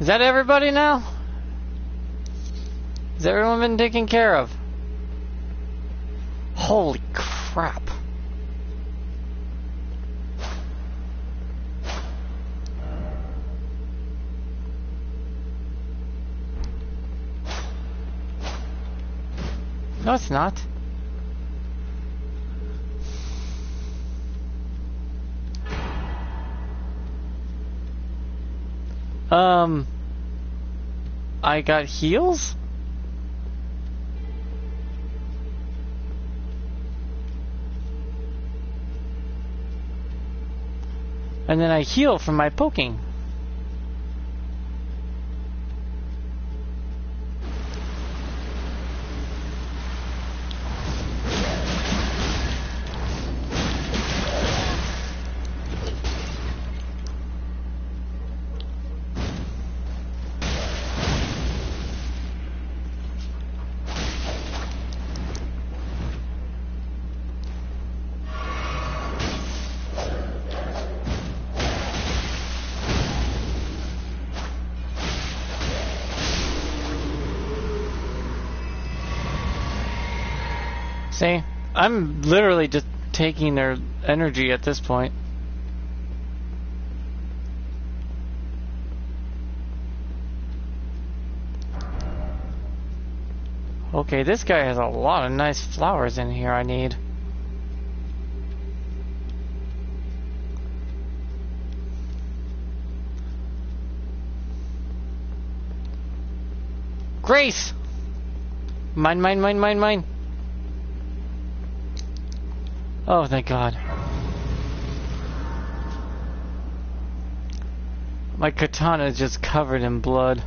Is that everybody now? Has everyone been taken care of? Holy crap. No, it's not. I got heals? And then I heal from my poking. See? I'm literally just taking their energy at this point. Okay, this guy has a lot of nice flowers in here I need. Grace! Mine, mine, mine, mine, mine. Oh, thank God. My katana is just covered in blood.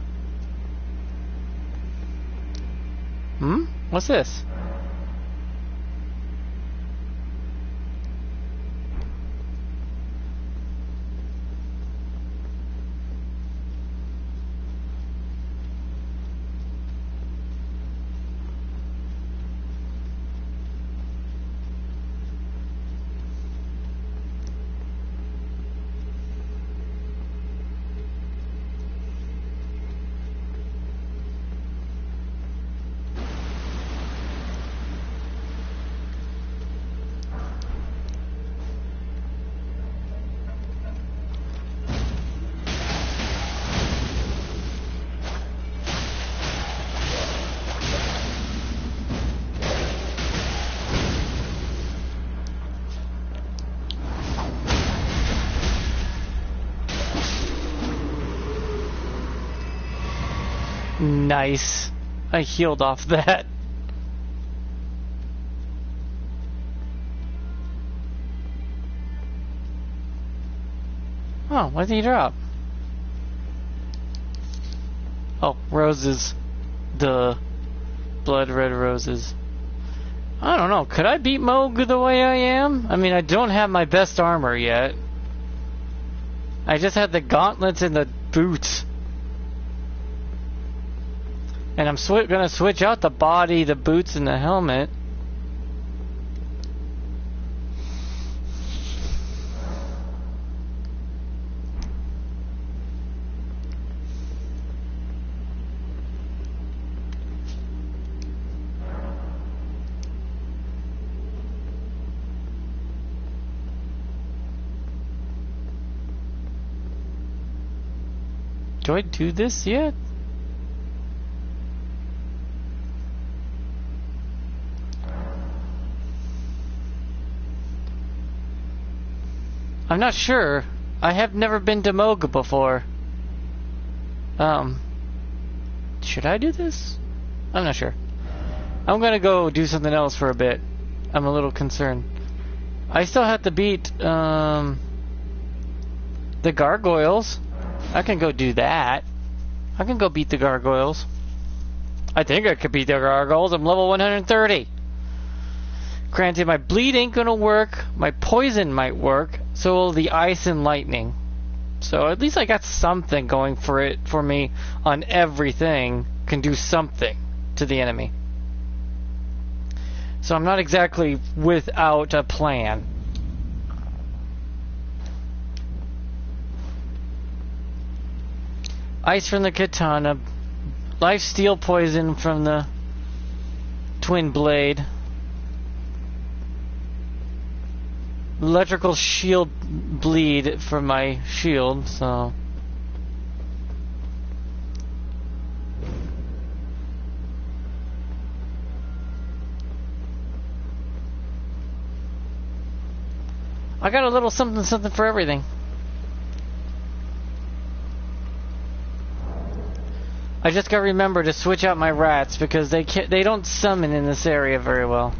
Hmm? What's this? Nice. I healed off that. Oh, what did he drop? Oh, roses. Duh. Blood red roses. I don't know. Could I beat Moog the way I am? I mean, I don't have my best armor yet. I just had the gauntlets and the boots. And I'm gonna switch out the body, the boots, and the helmet. Do I do this yet? I'm not sure. I have never been to Moga before. Should I do this? I'm not sure. I'm gonna go do something else for a bit. I'm a little concerned. I still have to beat, the gargoyles. I can go do that. I can go beat the gargoyles. I think I could beat the gargoyles. I'm level 130. Granted, my bleed ain't gonna work. My poison might work. So will the ice and lightning. So at least I got something going for me on everything. Can do something to the enemy. So I'm not exactly without a plan. Ice from the katana. Life steal poison from the twin blade. Electrical shield bleed from my shield, so... I got a little something for everything. I just gotta remember to switch out my rats because they don't summon in this area very well.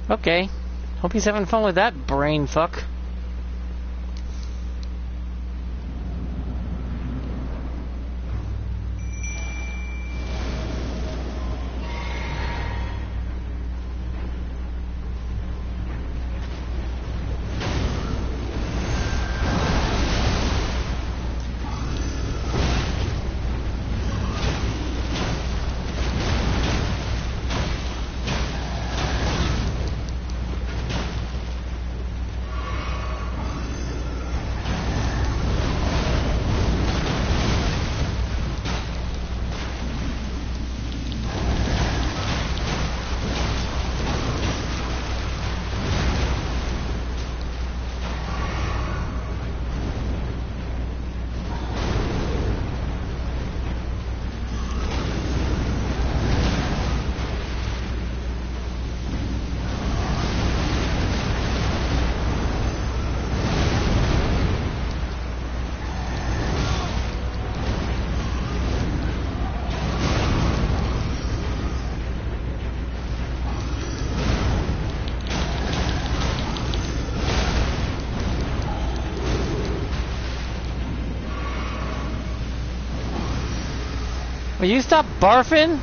Okay. Hope he's having fun with that brain fuck. Will you stop barfing?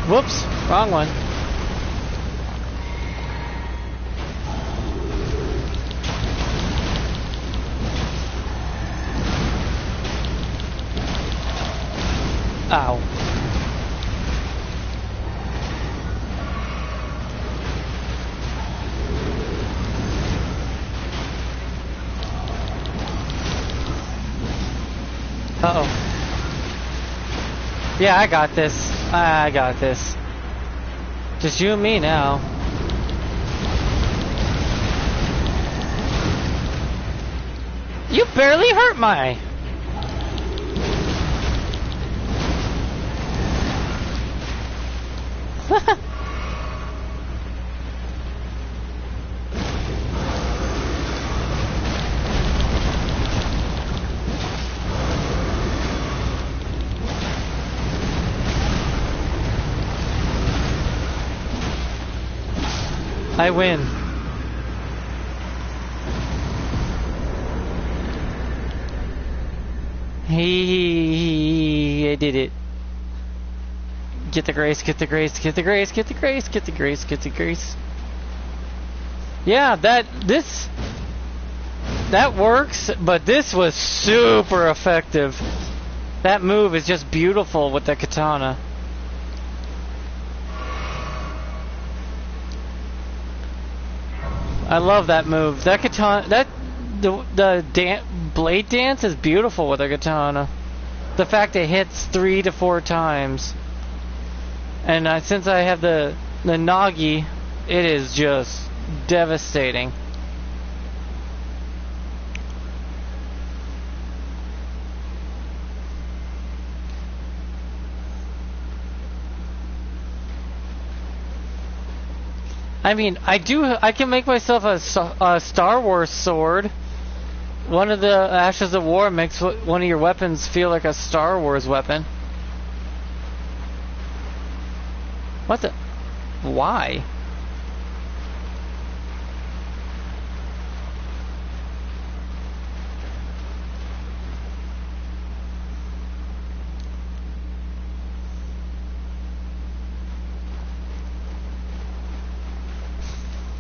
Whoops, wrong one. Ow. Uh-oh. Yeah, I got this. I got this. Just you and me now. You barely hurt my... I win. I did it. Get the grace, get the grace, get the grace, get the grace, get the grace, get the grace. Yeah, that works, but this was super effective. That move is just beautiful with the katana. I love that move. That katana, the blade dance is beautiful with a katana. The fact it hits 3 to 4 times, and since I have the nagi, it is just devastating. I mean, I can make myself a Star Wars sword. One of the Ashes of War makes one of your weapons feel like a Star Wars weapon. What the? Why?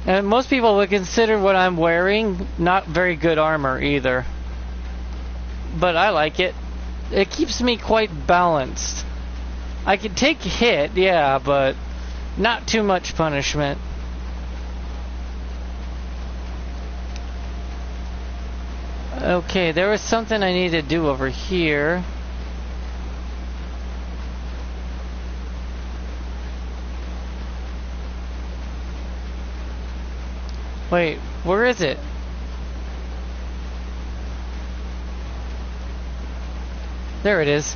And most people would consider what I'm wearing not very good armor either. But I like it. It keeps me quite balanced. I can take hit, yeah, but not too much punishment. Okay, there was something I need to do over here. Wait, where is it? There it is.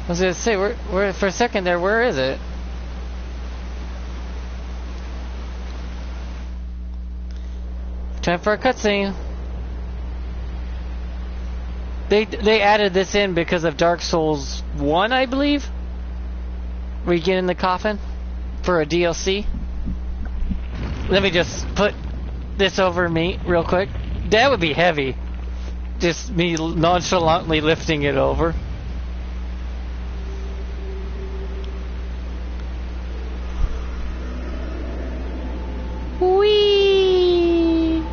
I was gonna say, where for a second there, where is it? Time for a cutscene. They added this in because of Dark Souls 1, I believe. Where you get in the coffin for a DLC. Let me just put this over me real quick. That would be heavy. Just me nonchalantly lifting it over. Whee!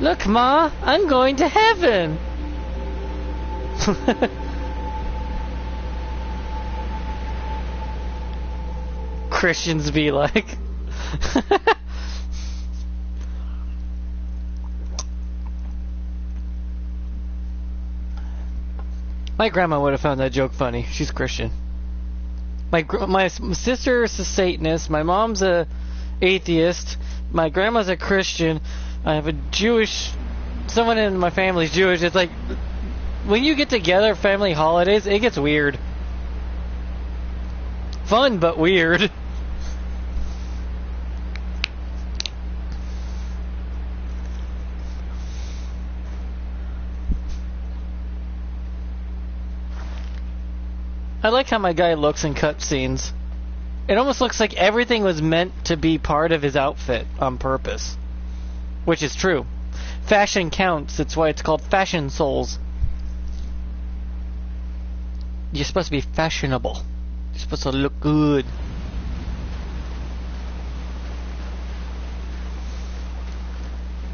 Look, Ma, I'm going to heaven. Christians be like. My grandma would have found that joke funny. She's Christian. My sister's a Satanist. My mom's a atheist. My grandma's a Christian. I have a Jewish. Someone in my family's Jewish. It's like when you get together, family holidays, it gets weird. Fun but weird. I like how my guy looks in cutscenes. It almost looks like everything was meant to be part of his outfit on purpose. Which is true. Fashion counts. That's why it's called Fashion Souls. You're supposed to be fashionable. You're supposed to look good.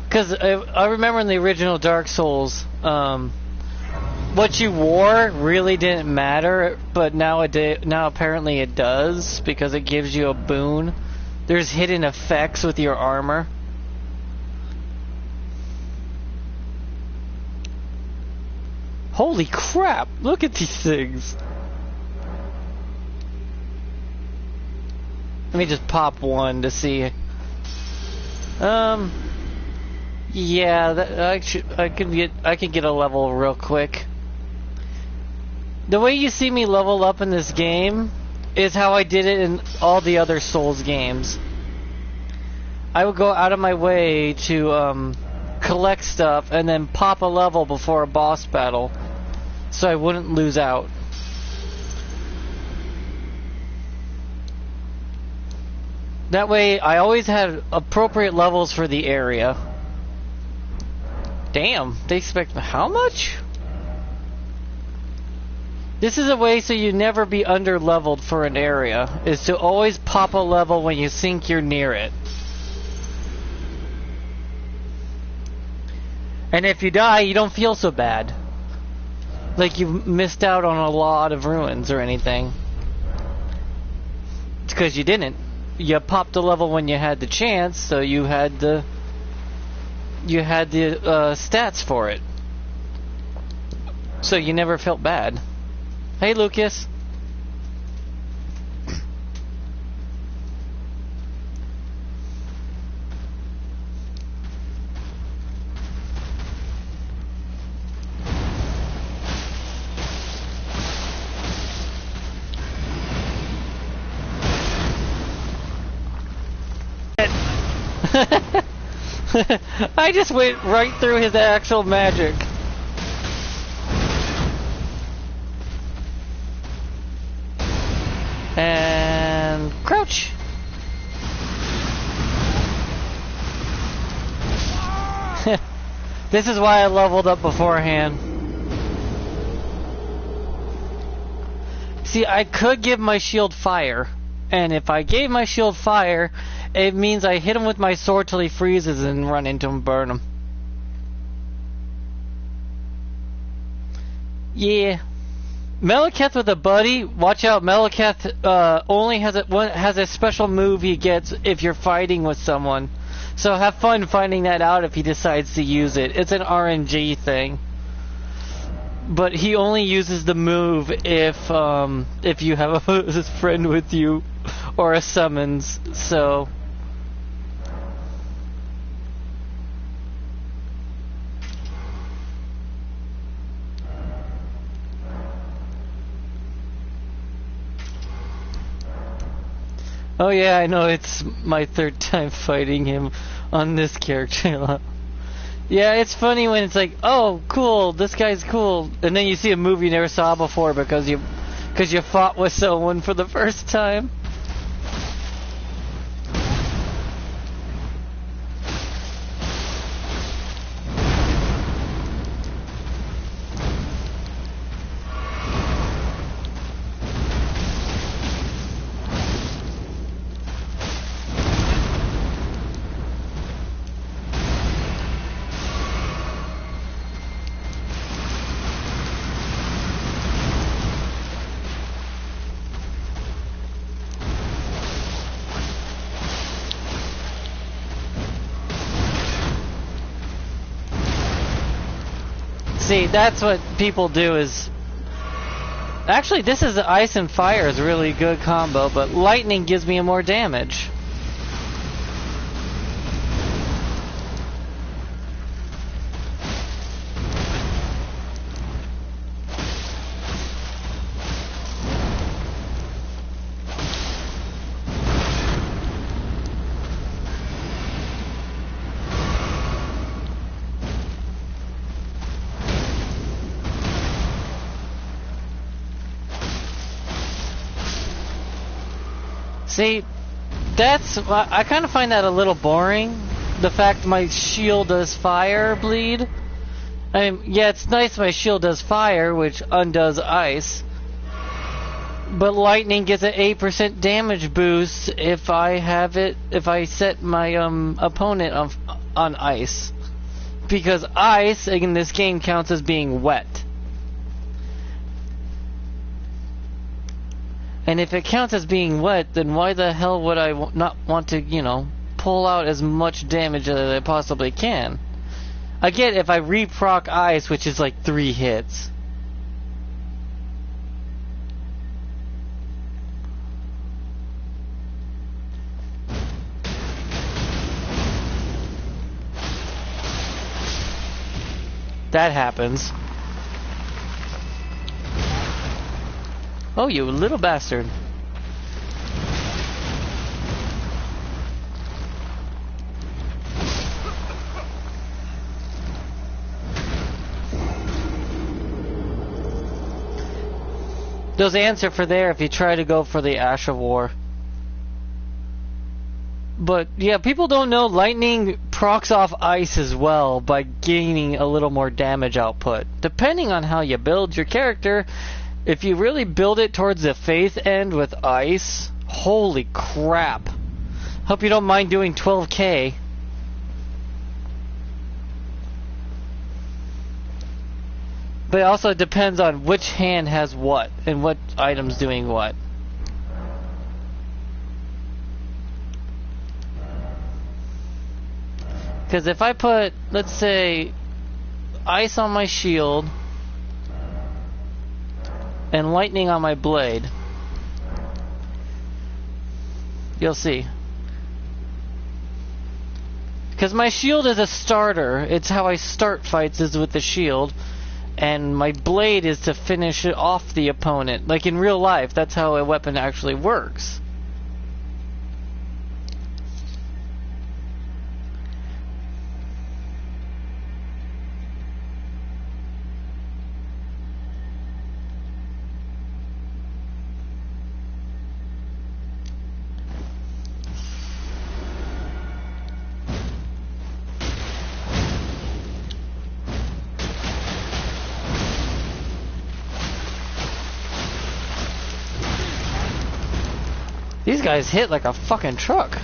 Because I remember in the original Dark Souls, what you wore really didn't matter, but now apparently it does, because it gives you a boon. There's hidden effects with your armor. Holy crap, look at these things. Let me just pop one to see. Yeah, I can get a level real quick. The way you see me level up in this game is how I did it in all the other Souls games. I would go out of my way to collect stuff and then pop a level before a boss battle so I wouldn't lose out. That way I always had appropriate levels for the area. Damn, they expect how much? This is a way so you never be under leveled for an area, is to always pop a level when you think you're near it. And if you die, you don't feel so bad. Like you've missed out on a lot of ruins or anything. It's because you didn't. You popped a level when you had the chance, so you had the stats for it. So you never felt bad. Hey, Lucas. I just went right through his actual magic. And crouch. This is why I leveled up beforehand. See, I could give my shield fire, and if I gave my shield fire, it means I hit him with my sword till he freezes and run into him and burn him. Yeah. Meliketh with a buddy, watch out, Meliketh only has a special move he gets if you're fighting with someone. So have fun finding that out if he decides to use it. It's an RNG thing. But he only uses the move if you have a friend with you or a summons. So Oh yeah, I know, it's my third time fighting him on this character. Yeah, it's funny when it's like, oh, cool, this guy's cool, and then you see a move you never saw before because you fought with someone for the first time. See, that's what people do is... Actually, this is ice and fire is a really good combo, but lightning gives me more damage. See, I kind of find that a little boring. The fact my shield does fire bleed. I mean, yeah, it's nice my shield does fire, which undoes ice. But lightning gets an 8% damage boost if I set my opponent on ice. Because ice in this game counts as being wet. And if it counts as being wet, then why the hell would I not want to, you know, pull out as much damage as I possibly can? I get if I reproc ice, which is like 3 hits. That happens. Oh, you little bastard. There's the answer for there if you try to go for the Ash of War. But yeah, people don't know lightning procs off ice as well by gaining a little more damage output. Depending on how you build your character, if you really build it towards the faith end with ice, holy crap. Hope you don't mind doing 12k. But it also depends on which hand has what and what item's doing what. Because if I put, let's say, ice on my shield and lightning on my blade, you'll see. Because my shield is a starter. It's how I start fights, is with the shield. And my blade is to finish it off the opponent. Like in real life, that's how a weapon actually works. These guys hit like a fucking truck.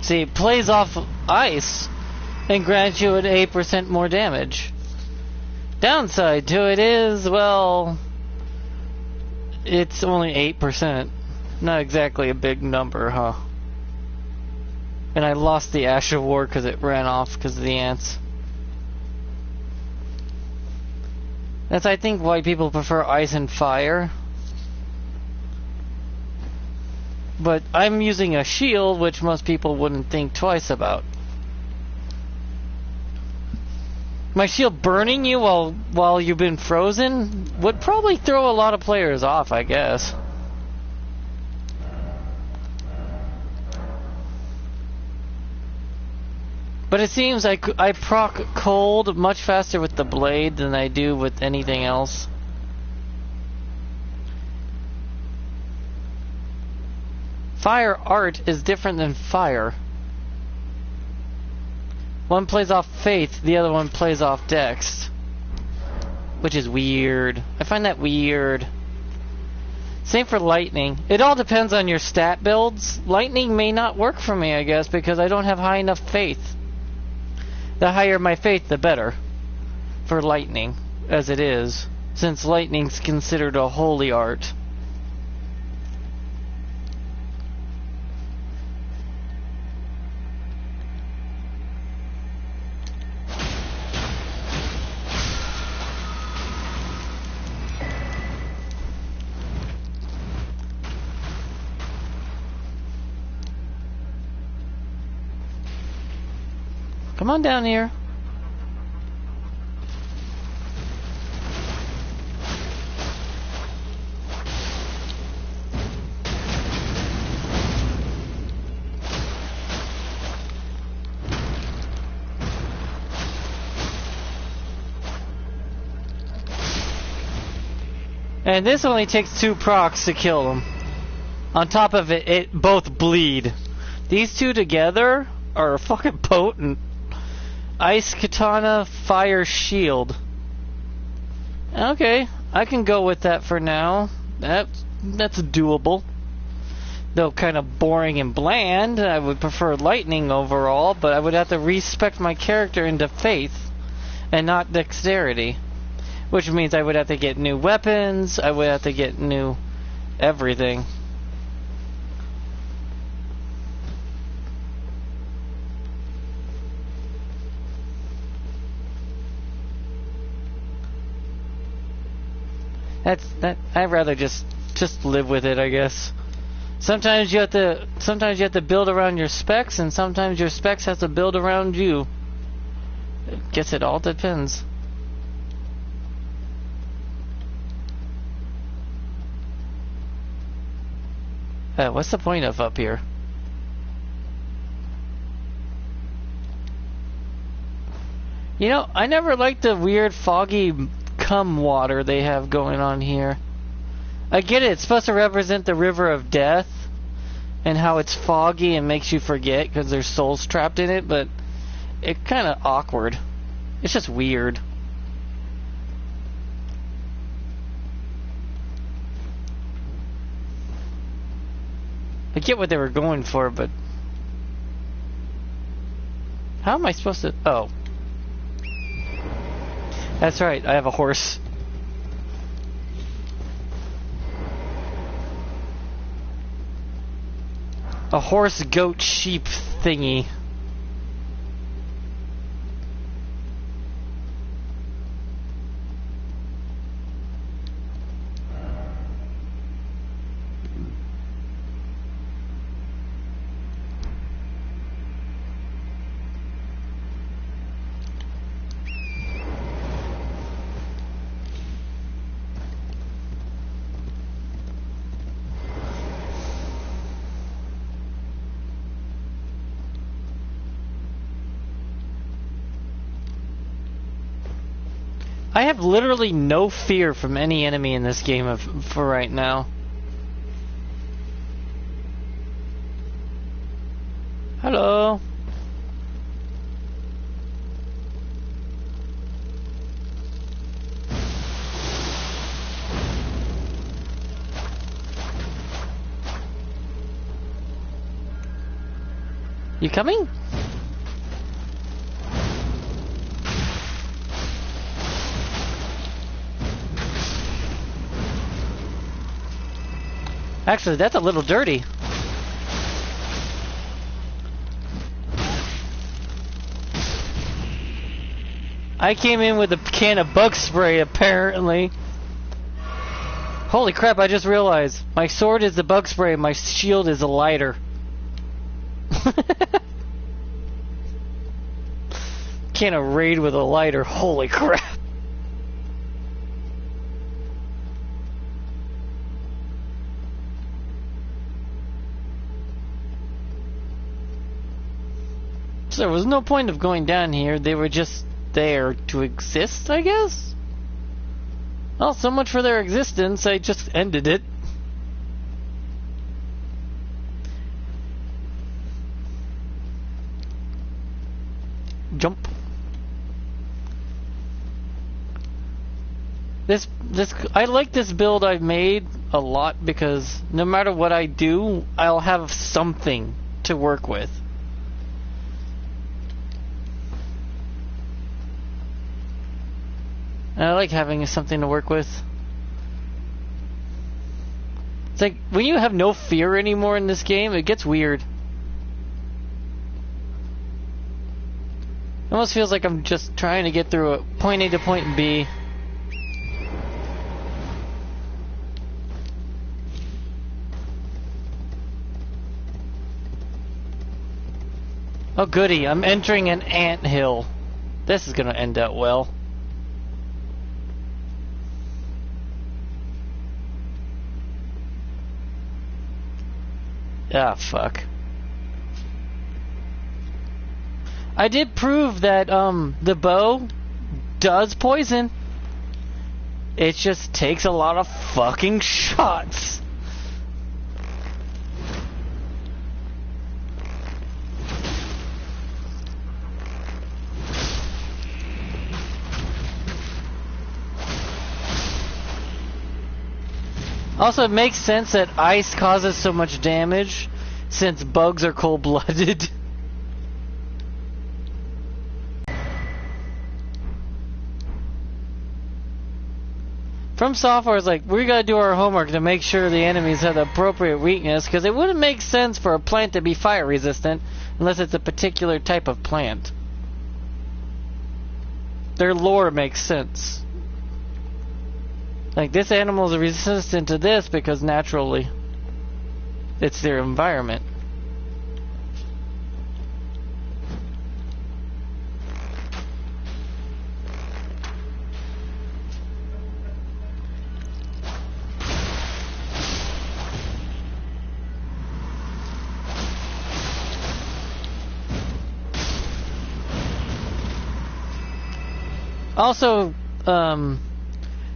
efficiency plays off ice and grants you an 8% more damage. Downside to it is, well, it's only 8%. Not exactly a big number, huh? And I lost the Ash of War because it ran off because of the ants. That's, I think, why people prefer ice and fire. But I'm using a shield, which most people wouldn't think twice about. My shield burning you while you've been frozen would probably throw a lot of players off, I guess. But it seems I proc cold much faster with the blade than I do with anything else. Fire art is different than fire. One plays off faith, the other one plays off dex. Which is weird. I find that weird. Same for lightning. It all depends on your stat builds. Lightning may not work for me, I guess, because I don't have high enough faith. The higher my faith, the better. For lightning, as it is. Since lightning's considered a holy art. Come on down here. And this only takes 2 procs to kill them. On top of it, it both bleed. These two together are fucking potent. Ice Katana, Fire Shield. Okay, I can go with that for now. That's doable. Though kind of boring and bland. I would prefer Lightning overall, but I would have to respec my character into Faith and not Dexterity. Which means I would have to get new weapons, I would have to get new everything. I'd rather just live with it, I guess. Sometimes you have to build around your specs, and sometimes your specs have to build around you. I guess it all depends. What's the point of up here? You know, I never liked the weird foggy cum water they have going on here. I get it, it's supposed to represent the river of death and how it's foggy and makes you forget because there's souls trapped in it, but it's kind of awkward. It's just weird. I get what they were going for, but how am I supposed to... Oh. That's right, I have a horse. A horse, goat, sheep thingy. I have literally no fear from any enemy in this game for right now. Hello. You coming? Actually, that's a little dirty. I came in with a can of bug spray, apparently. Holy crap, I just realized. My sword is the bug spray, my shield is a lighter. Can't raid with a lighter, holy crap. So there was no point of going down here, they were just there to exist, I guess? Well, so much for their existence, I just ended it. Jump. I like this build I've made a lot because no matter what I do, I'll have something to work with. And I like having something to work with. It's like, when you have no fear anymore in this game, it gets weird. It almost feels like I'm just trying to get through a point A to point B. Oh goody, I'm entering an anthill. This is gonna end out well. Ah, fuck. I did prove that, the bow does poison. It just takes a lot of fucking shots. Also, it makes sense that ice causes so much damage, since bugs are cold-blooded. From Software is like, we gotta do our homework to make sure the enemies have the appropriate weakness, because it wouldn't make sense for a plant to be fire resistant unless it's a particular type of plant. Their lore makes sense. Like, this animal is resistant to this because naturally it's their environment. Also,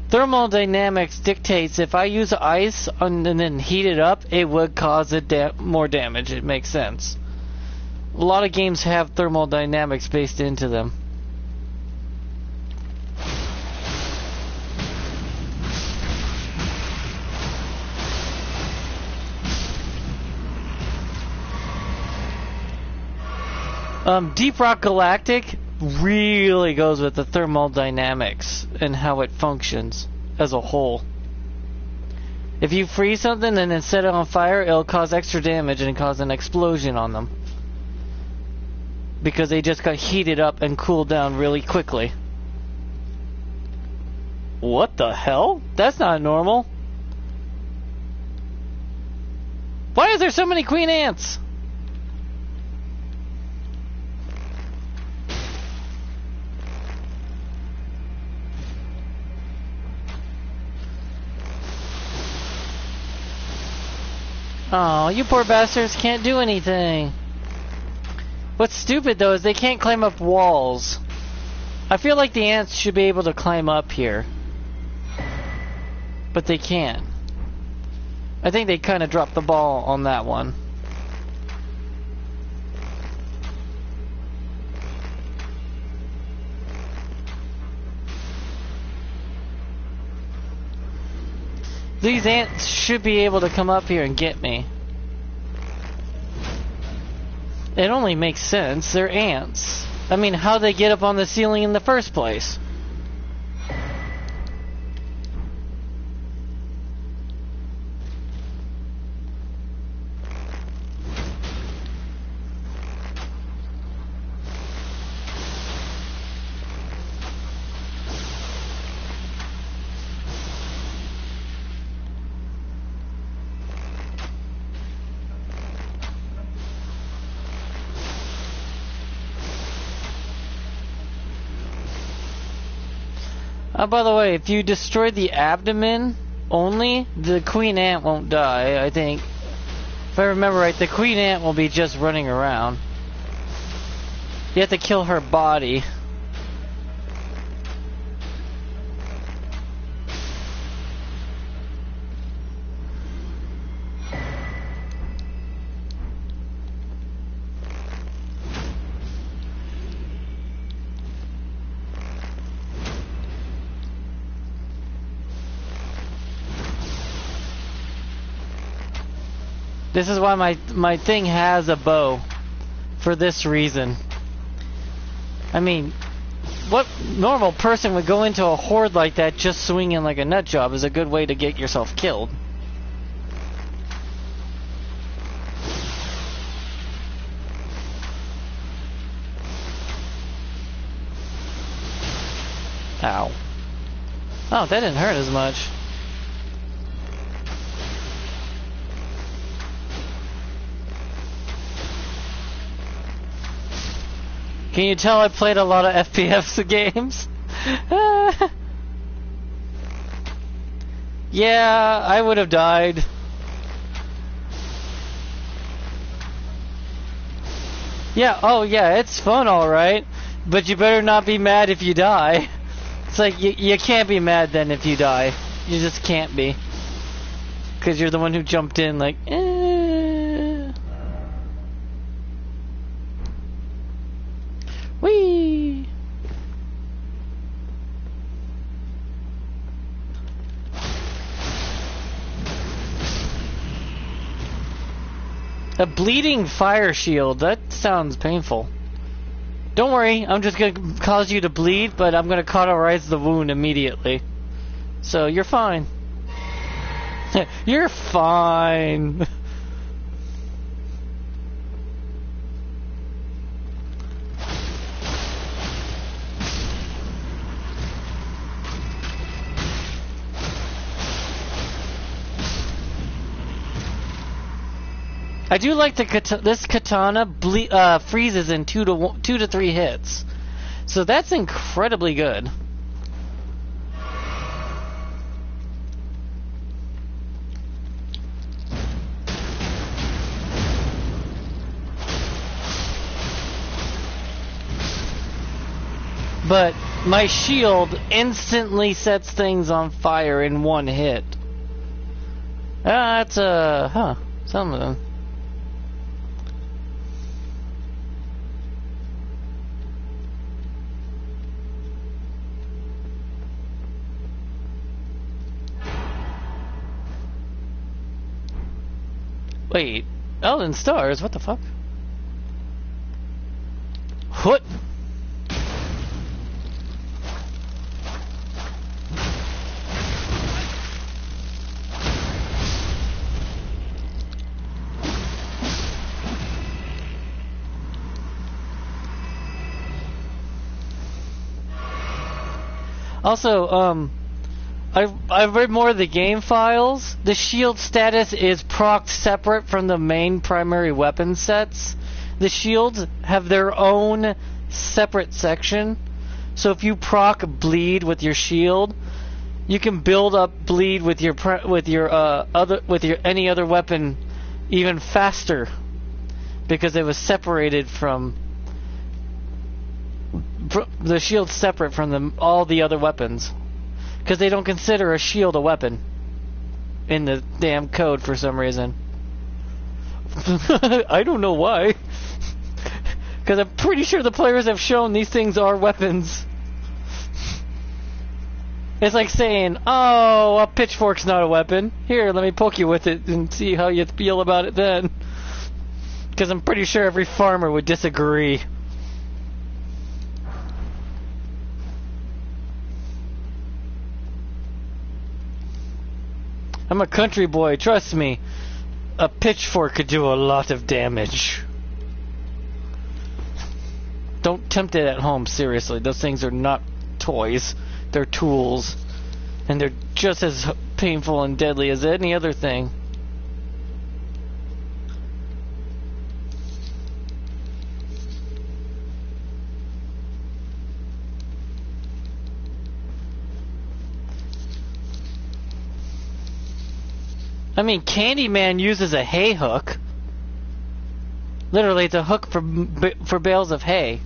thermodynamics dictates if I use ice and then heat it up, it would cause it more damage. It makes sense. A lot of games have thermodynamics based into them. Deep Rock Galactic really goes with the thermodynamics and how it functions as a whole. If you freeze something and then set it on fire, it'll cause extra damage and cause an explosion on them. Because they just got heated up and cooled down really quickly. What the hell? That's not normal. Why is there so many queen ants? Oh, you poor bastards can't do anything. What's stupid though is they can't climb up walls. I feel like the ants should be able to climb up here. But they can't. I think they kind of dropped the ball on that one. These ants should be able to come up here and get me. It only makes sense. They're ants. I mean, how'd they get up on the ceiling in the first place? By the way, if you destroy the abdomen only, the queen ant won't die, I think. If I remember right, the queen ant will be just running around. You have to kill her body. This is why my thing has a bow. For this reason. I mean, what normal person would go into a horde like that just swinging like a nut job is a good way to get yourself killed. Ow. Oh, that didn't hurt as much. Can you tell I played a lot of FPS games? Yeah, I would have died. Yeah, oh yeah, it's fun alright. But you better not be mad if you die. It's like, you can't be mad then if you die. You just can't be. Because you're the one who jumped in like, Whee! A bleeding fire shield. That sounds painful. Don't worry, I'm just gonna cause you to bleed, but I'm gonna cauterize the wound immediately. So you're fine. You're fine. I do like this katana freezes in 2 to 3 hits, so that's incredibly good. But my shield instantly sets things on fire in 1 hit. That's some of them. Wait, Elden stars? What the fuck? What? Also, I've read more of the game files. The shield status is procced separate from the main primary weapon sets. The shields have their own separate section. So if you proc bleed with your shield, you can build up bleed with your any other weapon even faster because it was separated from the shield separate from all the other weapons. Because they don't consider a shield a weapon in the damn code for some reason. I don't know why. Because I'm pretty sure the players have shown these things are weapons. It's like saying, oh, a pitchfork's not a weapon. Here, let me poke you with it and see how you feel about it then. Because Because I'm pretty sure every farmer would disagree. I'm a country boy, trust me. A pitchfork could do a lot of damage. Don't tempt it at home, seriously. Those things are not toys. They're tools. And they're just as painful and deadly as any other thing. I mean, Candyman uses a hay hook. Literally, it's a hook for bales of hay.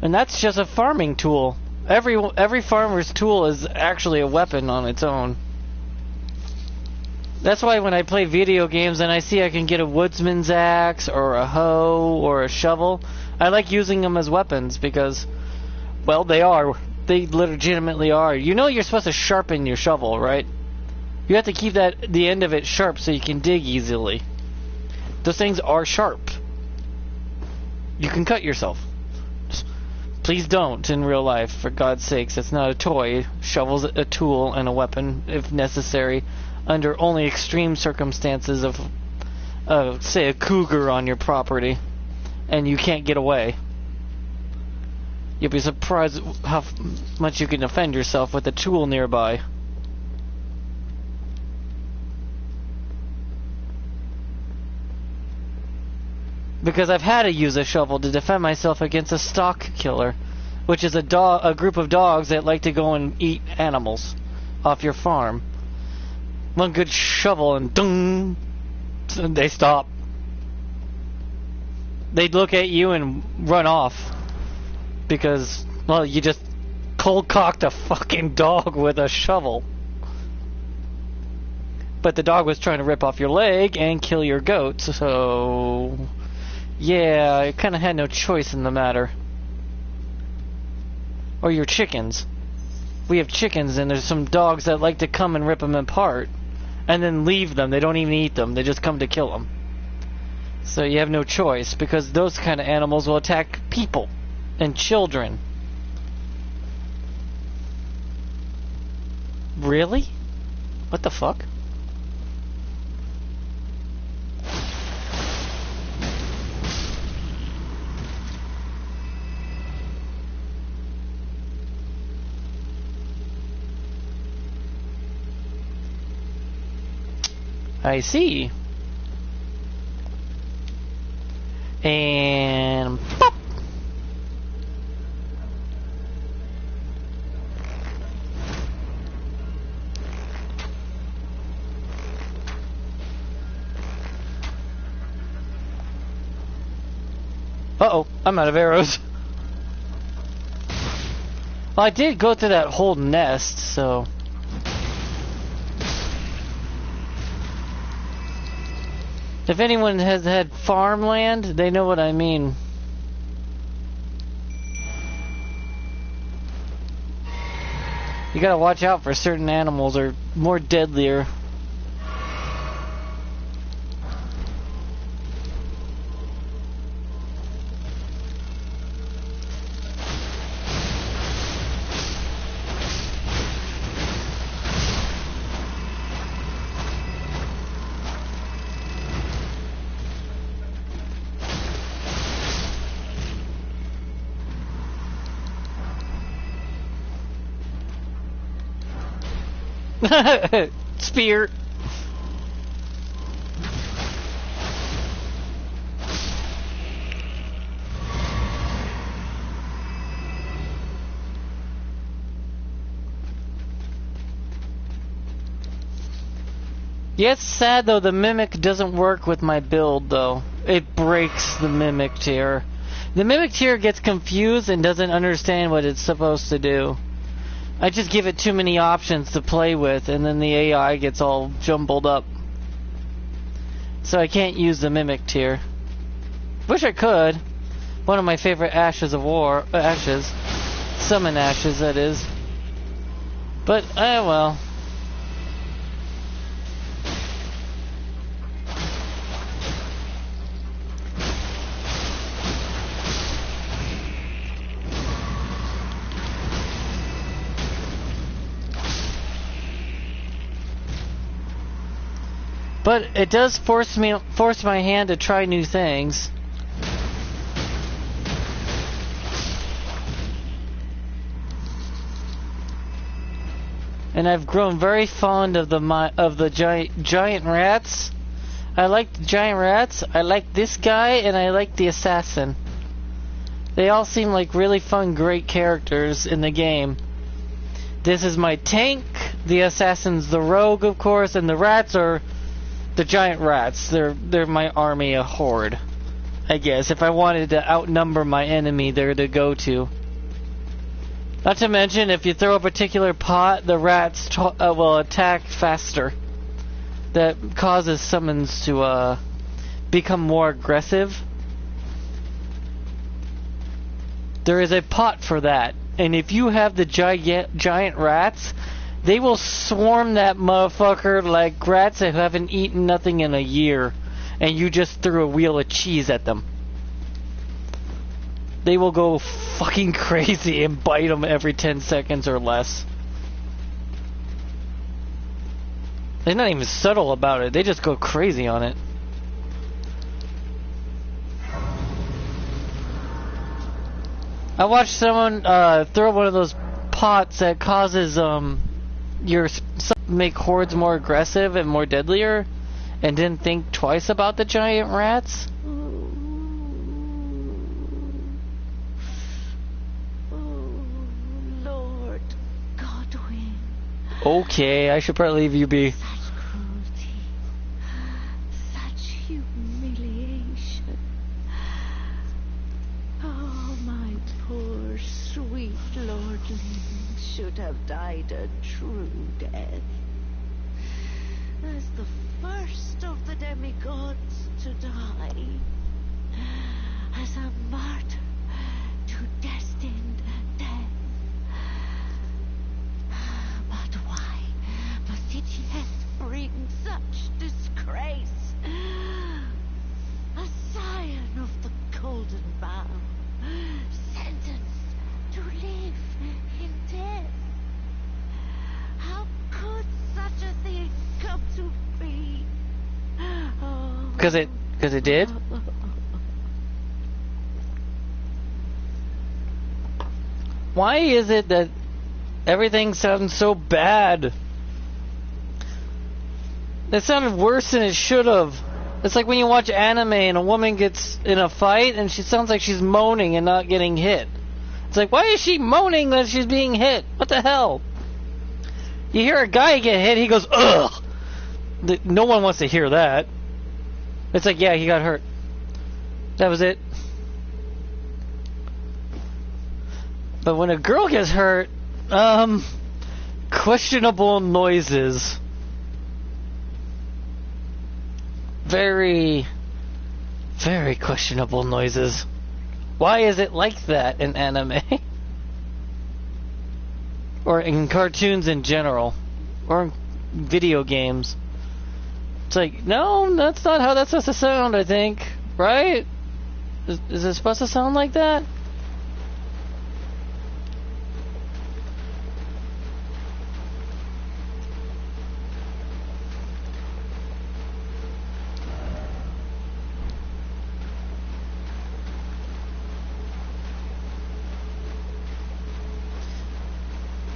And that's just a farming tool. Every farmer's tool is actually a weapon on its own. That's why when I play video games and I see I can get a woodsman's axe or a hoe or a shovel, I like using them as weapons because, well, they are. They legitimately are. You know you're supposed to sharpen your shovel, right? You have to keep the end of it sharp so you can dig easily. Those things are sharp. You can cut yourself. Please don't in real life, for God's sakes. It's not a toy. Shovel's a tool and a weapon, if necessary, under only extreme circumstances of, say, a cougar on your property, and you can't get away. You'll be surprised how much you can defend yourself with a tool nearby. Because I've had to use a shovel to defend myself against a stock killer, which is a group of dogs that like to go and eat animals off your farm. One good shovel and dung, they stop. They'd look at you and run off. Because, well, you just cold-cocked a fucking dog with a shovel. But the dog was trying to rip off your leg and kill your goat, so... yeah, I kind of had no choice in the matter. Or your chickens. We have chickens, and there's some dogs that like to come and rip them apart. And then leave them. They don't even eat them. They just come to kill them. So you have no choice, because those kind of animals will attack people. And children. Really? What the fuck? I see. And pop! Uh-oh, I'm out of arrows. Well, I did go through that whole nest, so... if anyone has had farmland, they know what I mean. You gotta watch out for certain animals, or more deadlier. Spear. Yeah, it's sad though, the Mimic doesn't work with my build though. It breaks the Mimic tier. The Mimic tier gets confused and doesn't understand what it's supposed to do. I just give it too many options to play with, and then the AI gets all jumbled up. So I can't use the Mimic tier. Wish I could. One of my favorite ashes of war. Ashes. Summon ashes, that is. But, well. But it does force my hand to try new things. And I've grown very fond of the giant rats. I like the giant rats. I like this guy, and I like the assassin. They all seem like really fun, great characters in the game. This is my tank. The assassin's the rogue, of course, and the rats are the giant rats. They're my army, a horde. I guess if I wanted to outnumber my enemy, they're to go to. Not to mention, if you throw a particular pot, the rats will attack faster. That causes summons to become more aggressive. There is a pot for that, and if you have the giant rats, they will swarm that motherfucker like rats that haven't eaten nothing in a year, and you just threw a wheel of cheese at them. They will go fucking crazy and bite them every 10 seconds or less. They're not even subtle about it. They just go crazy on it. I watched someone throw one of those pots that causes make hordes more aggressive and more deadlier, and didn't think twice about the giant rats. Okay, I should probably leave you be. Such cruelty, such humiliation. Oh, my poor sweet lordling should have died a true death. As the first of the demigods to die. As a martyr to destined death. But why must it yet bring such disgrace? A scion of the golden bough, sentenced to live in death. How could such a thing come to be? Oh. Because it did? Why is it that everything sounds so bad? It sounded worse than it should have. It's like when you watch anime and a woman gets in a fight and she sounds like she's moaning and not getting hit. It's like, why is she moaning when she's being hit? What the hell? You hear a guy get hit, he goes, ugh! No one wants to hear that. It's like, yeah, he got hurt. That was it. But when a girl gets hurt, questionable noises. Very, very questionable noises. Why is it like that in anime? Or in cartoons in general? Or in video games? It's like, no, that's not how that's supposed to sound, I think. Right? Is it supposed to sound like that?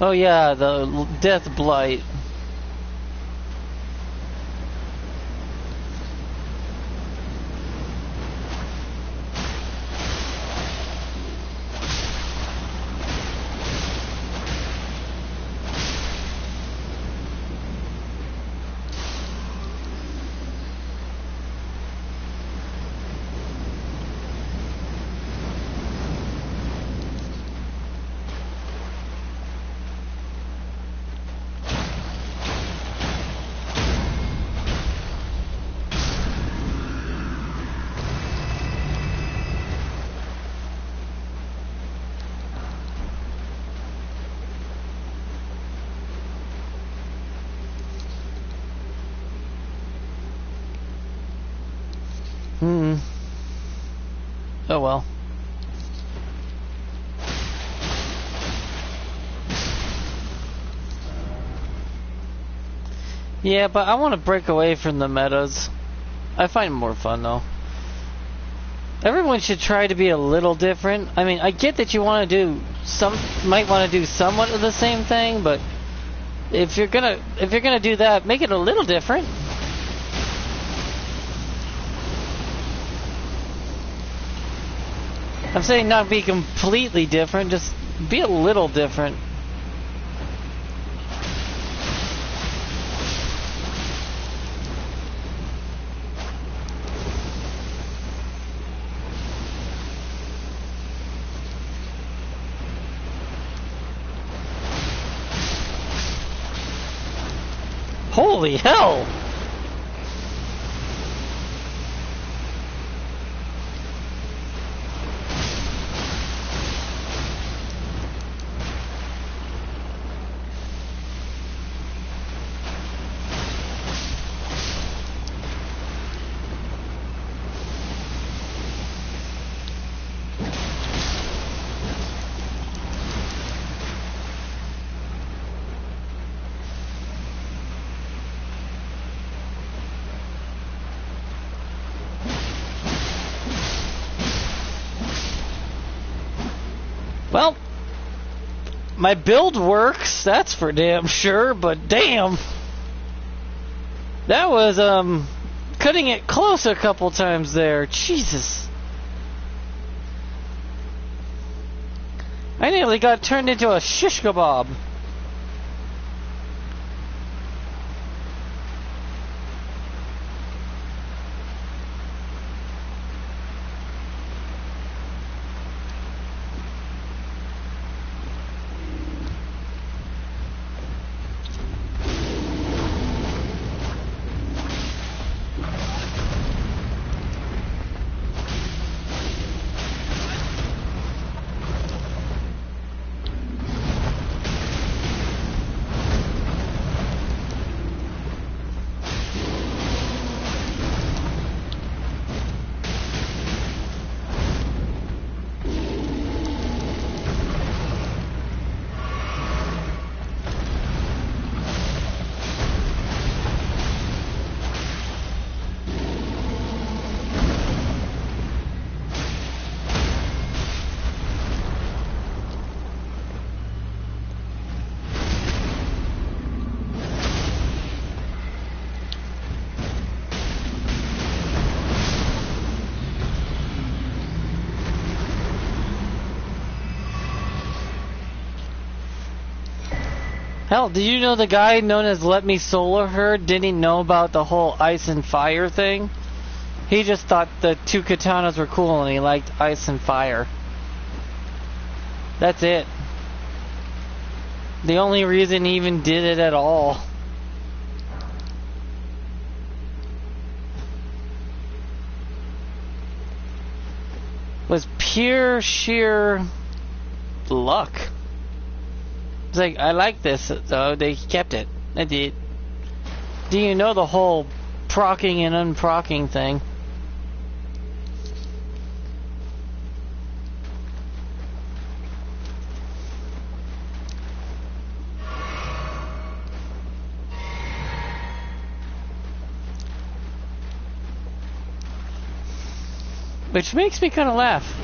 Oh yeah, the death blight. Oh well. Yeah, but I want to break away from the metas. I find it more fun though. Everyone should try to be a little different. I mean, I get that you want to do might want to do somewhat of the same thing, but if you're gonna do that, make it a little different. I'm saying not be completely different, just be a little different. Holy hell! Well, my build works, that's for damn sure, but damn. That was, cutting it close a couple times there. Jesus. I nearly got turned into a shish kebab. Hell, did you know the guy known as Let Me Solar Her didn't know about the whole ice and fire thing? He just thought the two katanas were cool and he liked ice and fire. That's it. The only reason he even did it at all. Was pure sheer luck. It's like, I like this, so they kept it. I did. Do you know the whole procking and unprocking thing? Which makes me kind of laugh.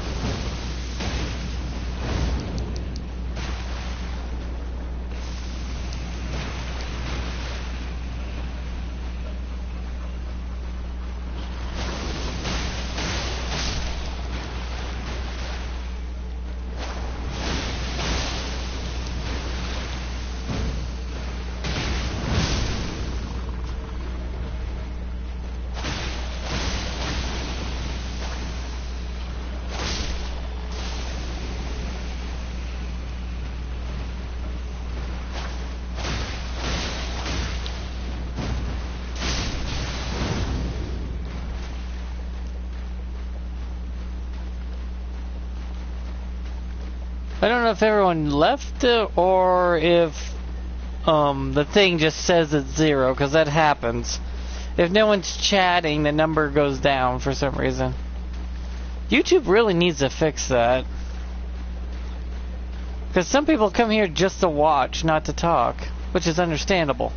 I don't know if everyone left or if the thing just says it's 0, because that happens. If no one's chatting, the number goes down for some reason. YouTube really needs to fix that. Because some people come here just to watch, not to talk, which is understandable.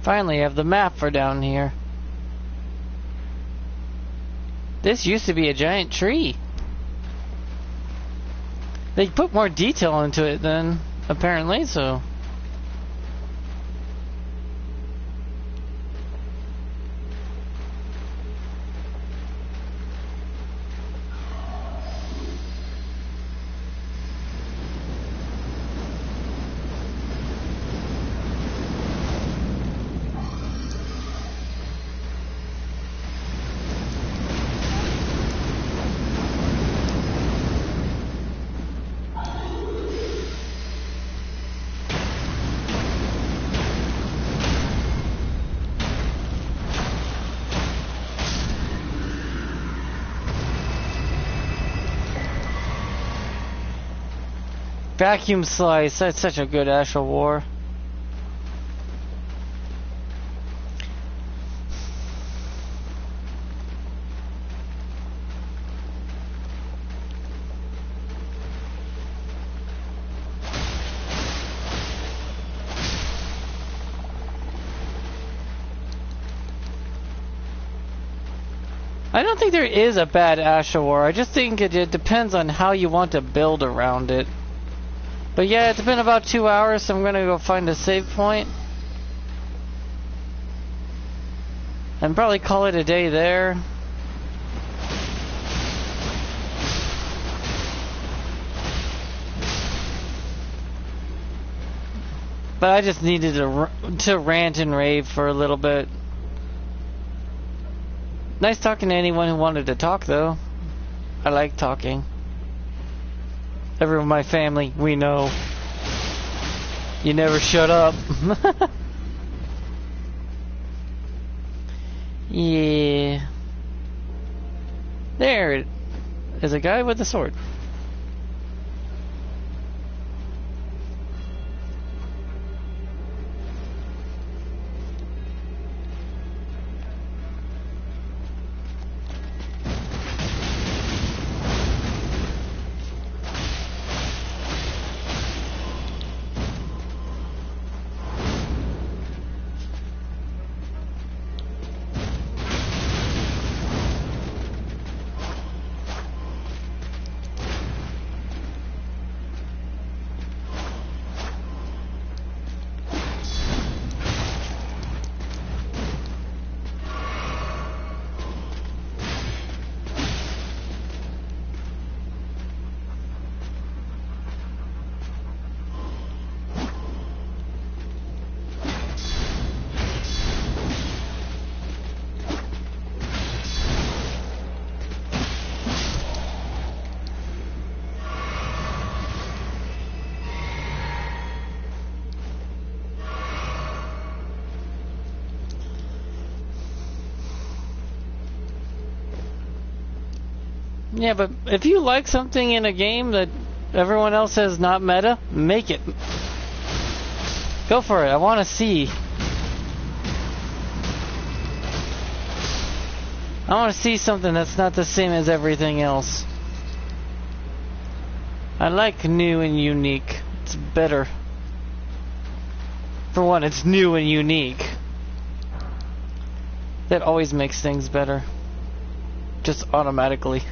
Finally, I have the map for down here. This used to be a giant tree. They put more detail into it then, apparently, so... Vacuum Slice, that's such a good Asher War. I don't think there is a bad Asher War. I just think it depends on how you want to build around it. But yeah, it's been about 2 hours, so I'm gonna go find a save point. And probably call it a day there. But I just needed to rant and rave for a little bit. Nice talking to anyone who wanted to talk, though. I like talking. Everyone in my family, we know. You never shut up. Yeah. There is a guy with a sword. Yeah, but if you like something in a game that everyone else says not meta, make it. Go for it. I want to see. I want to see something that's not the same as everything else. I like new and unique. It's better. For one, it's new and unique. That always makes things better. Just automatically.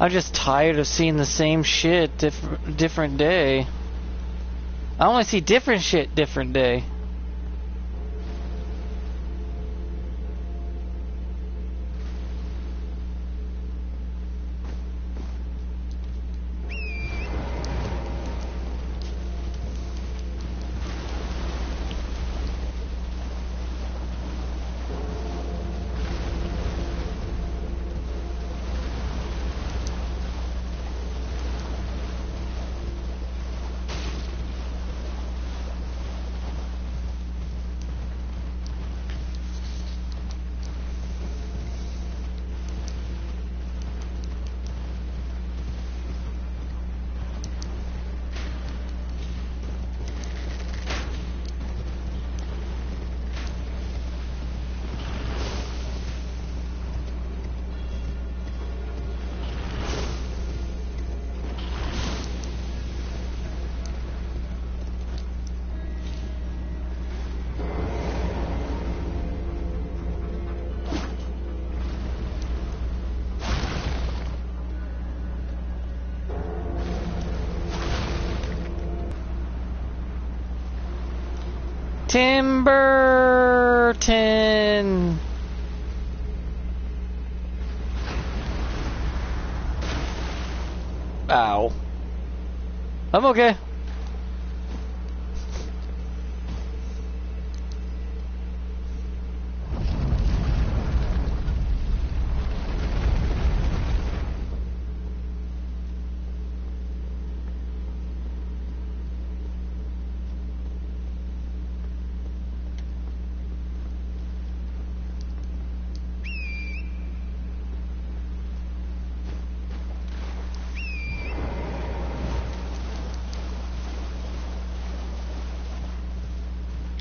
I'm just tired of seeing the same shit different day. I want to see different shit different day. Tim Burton. Ow. I'm okay.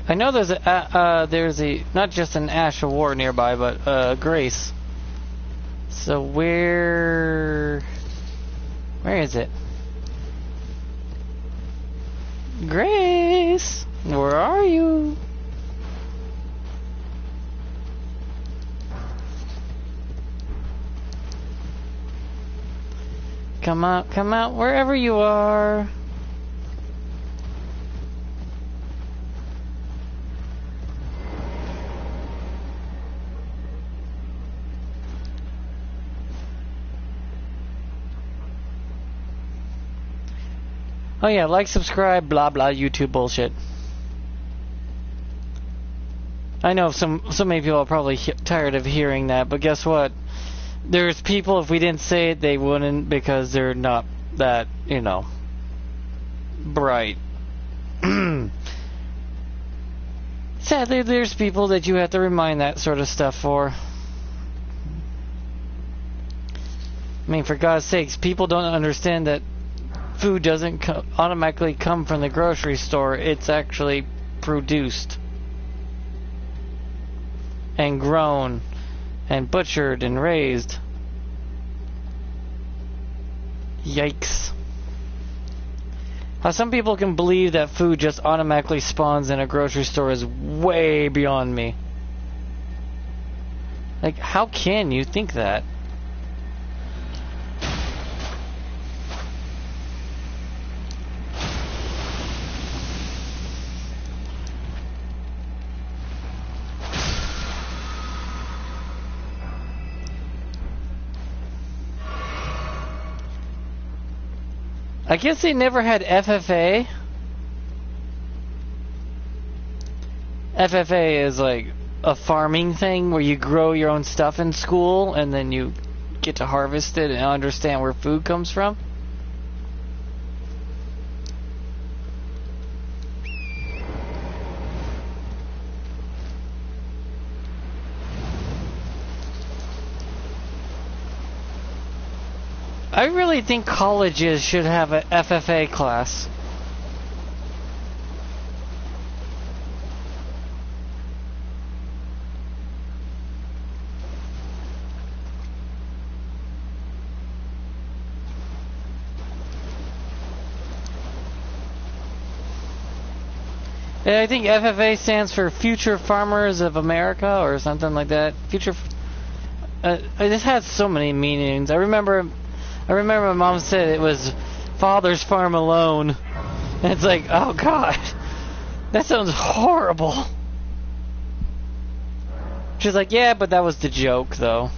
I know there's a not just an Ash of War nearby, but Grace. So where is it? Grace, where are you? Come out, wherever you are. Oh yeah, like, subscribe, blah blah, YouTube bullshit. I know so many people are probably tired of hearing that, but guess what? There's people, if we didn't say it, they wouldn't, because they're not that, you know, bright. Sadly, there's people that you have to remind that sort of stuff for. I mean, for God's sakes, people don't understand that food doesn't automatically come from the grocery store. It's actually produced and grown and butchered and raised. Yikes. How some people can believe that food just automatically spawns in a grocery store is way beyond me. Like, how can you think that? I guess they never had FFA. FFA is like a farming thing where you grow your own stuff in school and then you get to harvest it and understand where food comes from. I really think colleges should have a FFA class. Yeah, I think FFA stands for Future Farmers of America or something like that. Future. This has so many meanings. I remember my mom said it was Father's Farm Alone. And it's like, oh God, that sounds horrible. She's like, yeah, but that was the joke, though.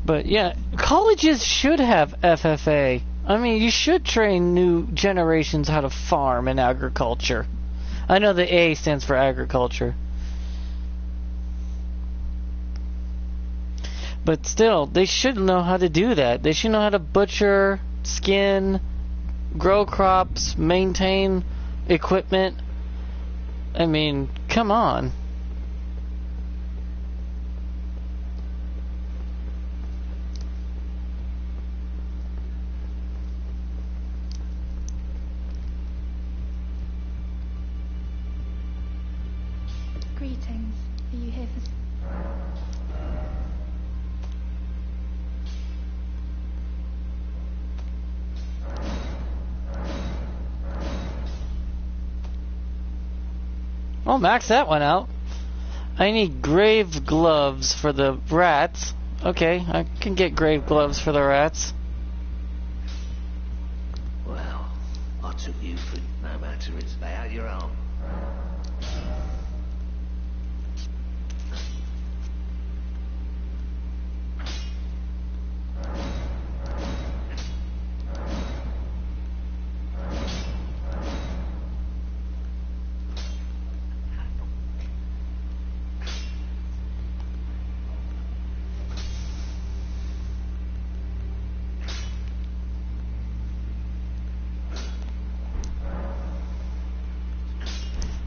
But yeah, colleges should have FFA. I mean, you should train new generations how to farm and agriculture. I know the A stands for agriculture. But still, they should know how to do that. They should know how to butcher, skin, grow crops, maintain equipment. I mean, come on. Greetings. Are you here for... Oh, max that one out. I need grave gloves for the rats. Okay, I can get grave gloves for the rats. Well, I took you for no matter it's about your own.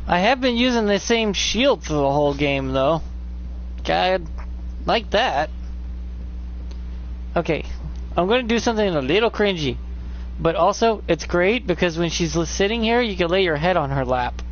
I have been using the same shield for the whole game, though. God, like that. Okay, I'm going to do something a little cringy. But also, it's great because when she's sitting here, you can lay your head on her lap.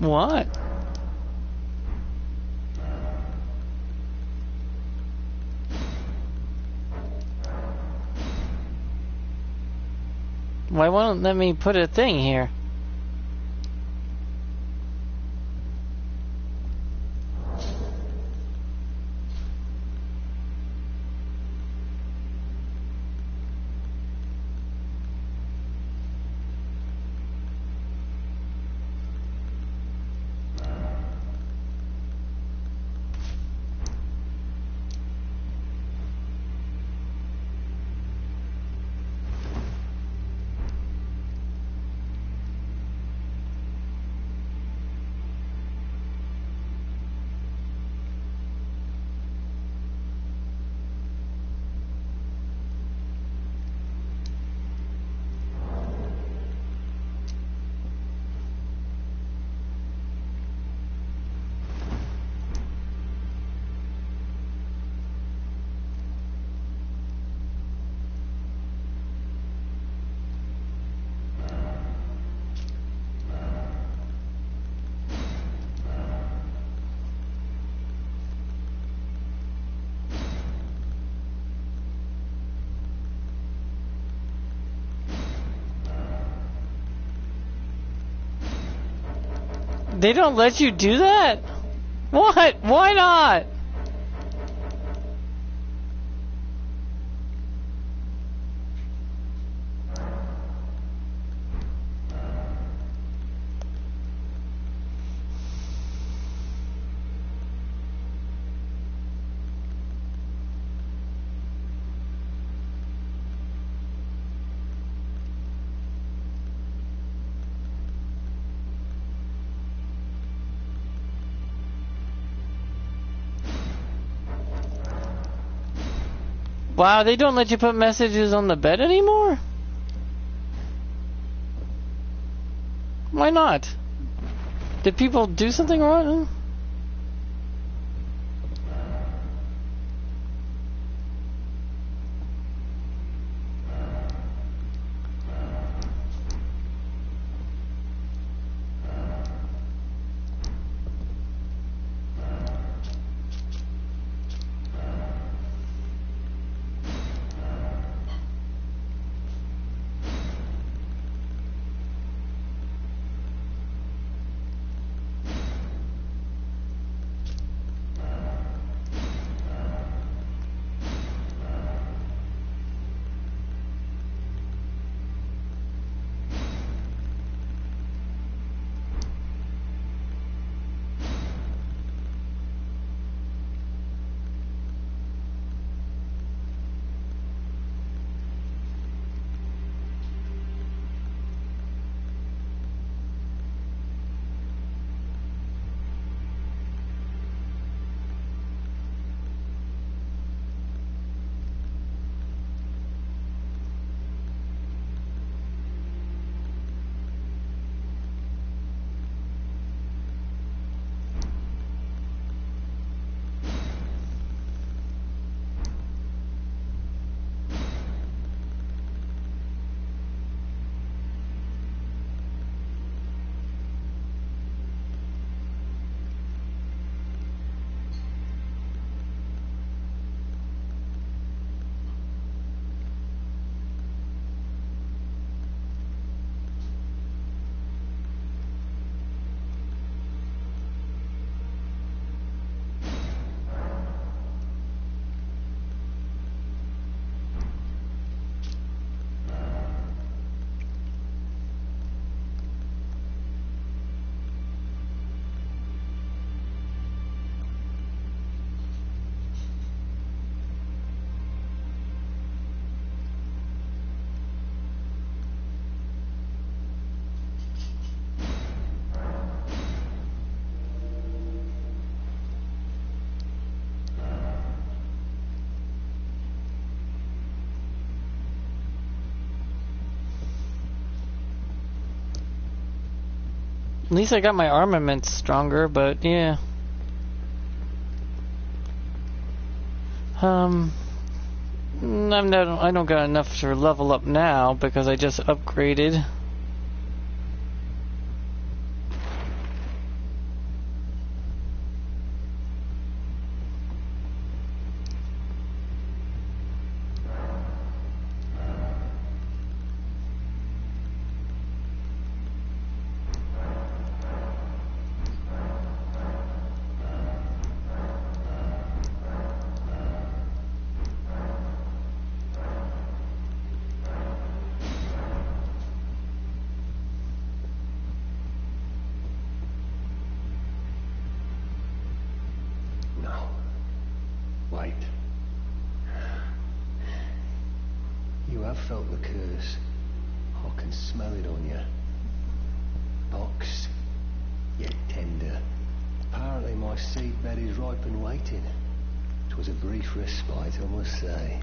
What? Why won't let me put a thing here? They don't let you do that? What? Why not? Wow, they don't let you put messages on the bed anymore? Why not? Did people do something wrong? At least I got my armaments stronger, but yeah. I don't got enough to level up now because I just upgraded. No. Wait. You have felt the curse. I can smell it on you. Boxed, yet tender. Apparently my seedbed is ripe and waiting. 'Twas a brief respite, I must say.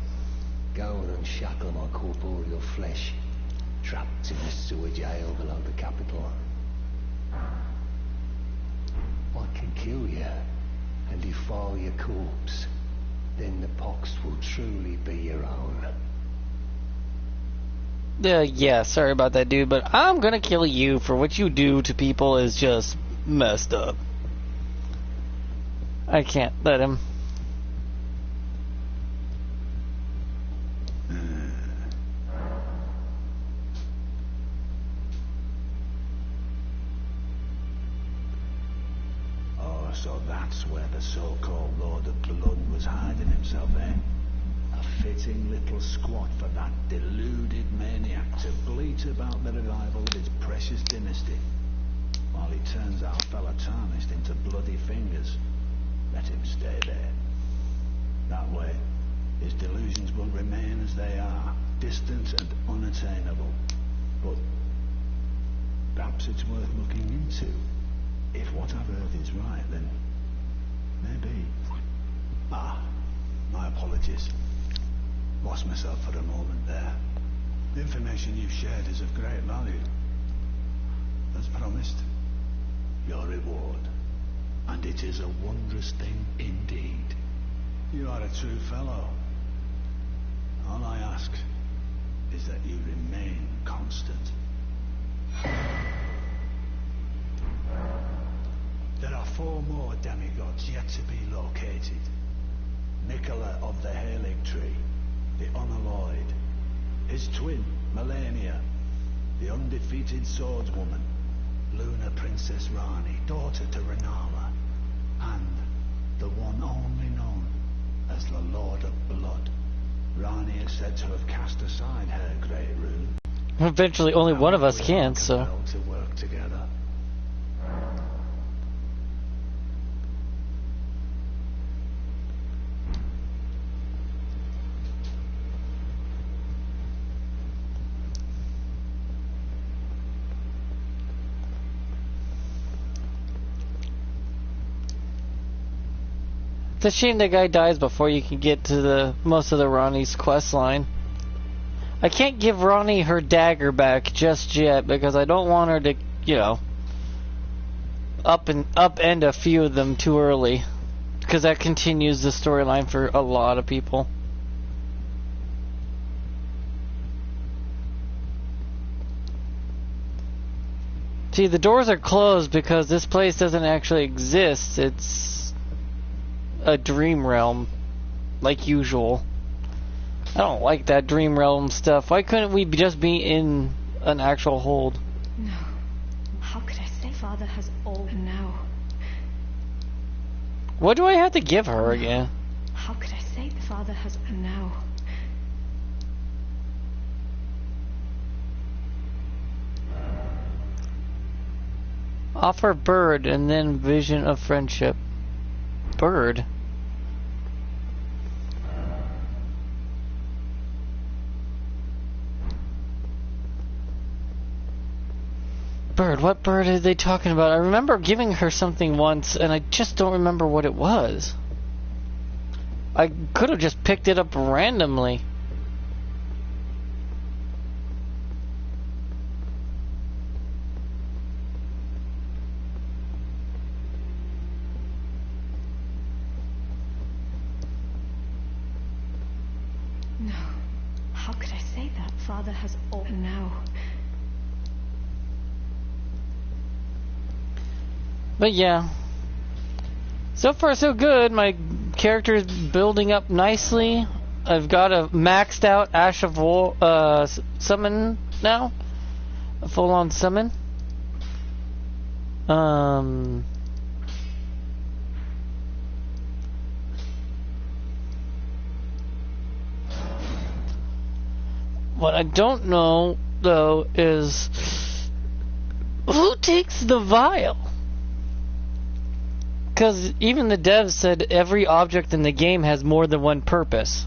Go and unshackle my corporeal flesh, trapped in the sewer jail below the capital. I can kill you and defile your corpse. Then the pox will truly be your own. Yeah, sorry about that, dude, but I'm gonna kill you for what you do to people is just messed up. I can't let him. Oh, so that's where the so-called Lord of Blood was hiding himself, eh? A fitting little squat for that deluded maniac to bleat about the revival of his precious dynasty, while he turns our fella tarnished into bloody fingers. Let him stay there. That way, his delusions will remain as they are, distant and unattainable. But perhaps it's worth looking into. If what I've heard is right, then maybe. My apologies. Lost myself for a moment there. The information you've shared is of great value. As promised, your reward. And it is a wondrous thing indeed. You are a true fellow. All I ask is that you remain constant. There are 4 more demigods yet to be located. Nicola of the Halig Tree, the Unalloyed, his twin, Melania, the undefeated swordswoman, Lunar Princess Rani, daughter to Renala, and the one only known as the Lord of Blood. Rani is said to have cast aside her great rune. Eventually only one of us can, so... to work together. It's a shame the guy dies before you can get to the most of the Ronnie's quest line. I can't give Ronnie her dagger back just yet because I don't want her to, you know, upend a few of them too early, because that continues the storyline for a lot of people. See, the doors are closed because this place doesn't actually exist. It's a dream realm, like usual. I don't like that dream realm stuff. Why couldn't we just be in an actual hold? No. How could I say Father has all now? What do I have to give her again? How could I say the Father has a now? Offer bird and then vision of friendship. Bird? Bird? What bird are they talking about? I remember giving her something once and I just don't remember what it was. I could have just picked it up randomly. How could I say that? Father has all now. But yeah. So far so good. My character is building up nicely. I've got a maxed out Ash of War summon now. A full on summon. What I don't know though is who takes the vial? Because even the devs said every object in the game has more than one purpose.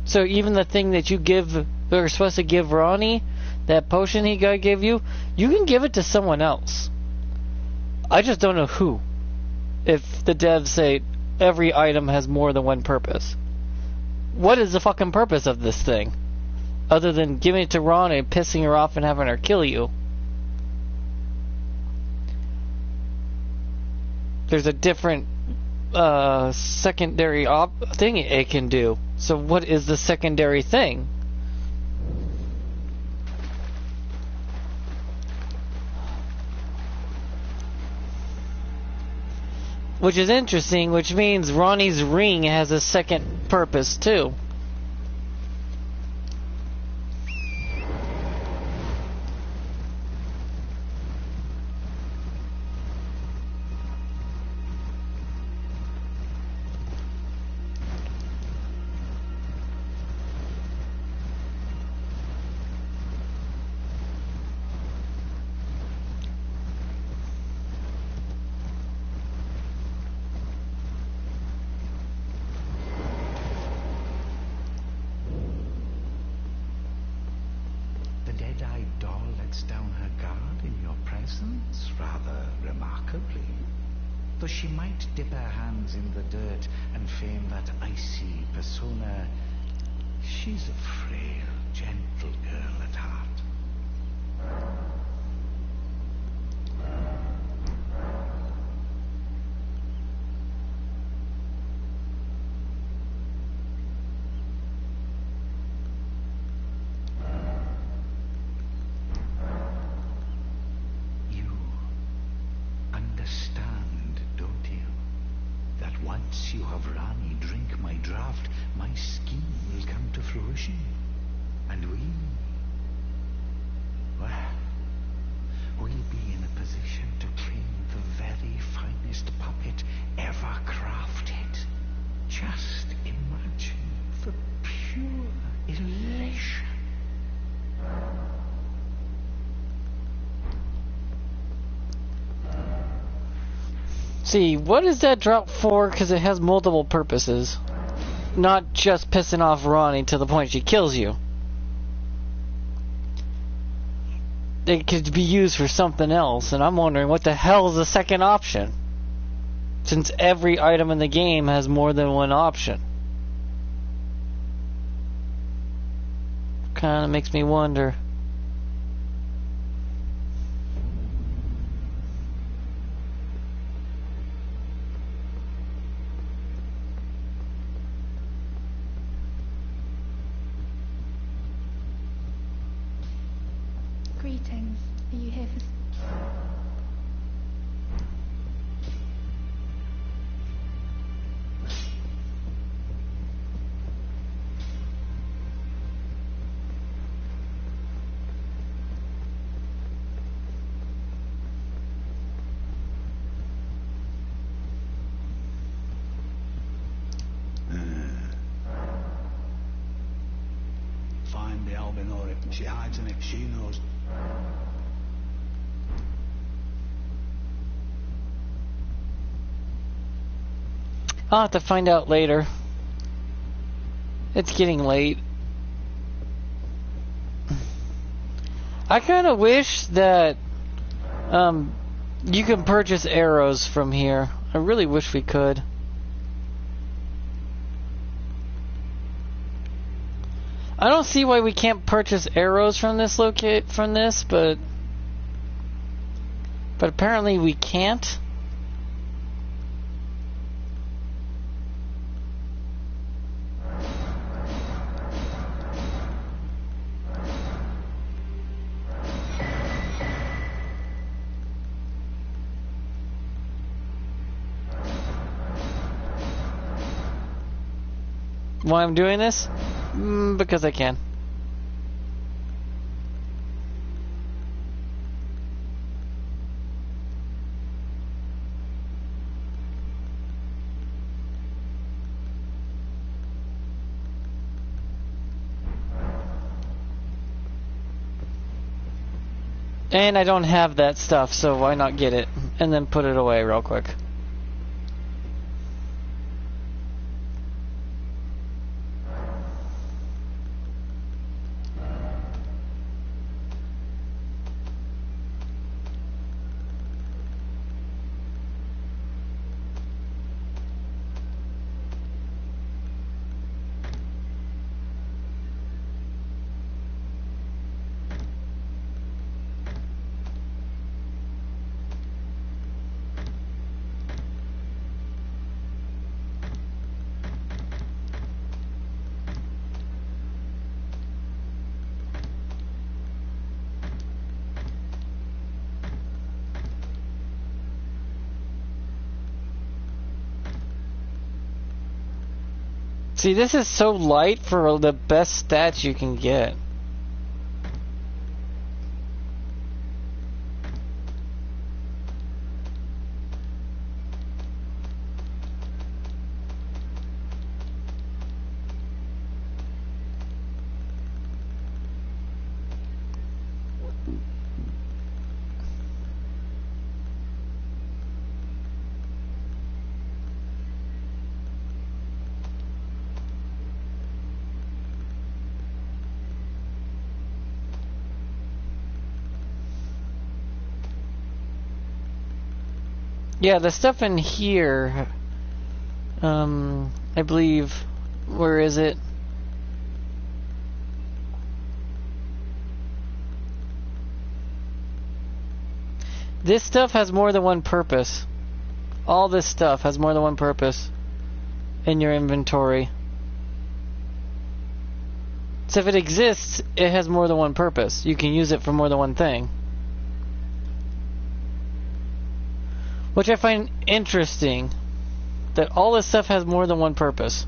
So even the thing that you are supposed to give Ronnie, that potion he gave you, you can give it to someone else. I just don't know who. If the devs say every item has more than one purpose. What is the fucking purpose of this thing? Other than giving it to Ronnie, pissing her off and having her kill you. There's a different secondary thing it can do. So what is the secondary thing? Which is interesting, which means Ronnie's ring has a second purpose too. The dead-eyed doll lets down her guard in your presence, rather remarkably. Though she might dip her hands in the dirt and feign that icy persona, she's a frail, gentle girl at heart. Once you have Rani drink my draught, my scheme will come to fruition. And we'll be in a position to claim the very finest puppet ever crafted. Just imagine the pure elation. See, what is that drop for? Because it has multiple purposes. Not just pissing off Ronnie to the point she kills you. It could be used for something else, and I'm wondering what the hell is the second option? Since every item in the game has more than one option. Kinda makes me wonder. Greetings. Are you here for... Find the Elden, or if she hides in it, she knows. I'll have to find out later. It's getting late. I kind of wish that you can purchase arrows from here. I really wish we could. I don't see why we can't purchase arrows from this but apparently we can't. Why I'm doing this? Because I can. And I don't have that stuff, so why not get it and then put it away real quick. See, this is so light for the best stats you can get. Yeah, the stuff in here, I believe, where is it? This stuff has more than one purpose. All this stuff has more than one purpose in your inventory. So if it exists, it has more than one purpose. You can use it for more than one thing. Which I find interesting, that all this stuff has more than one purpose.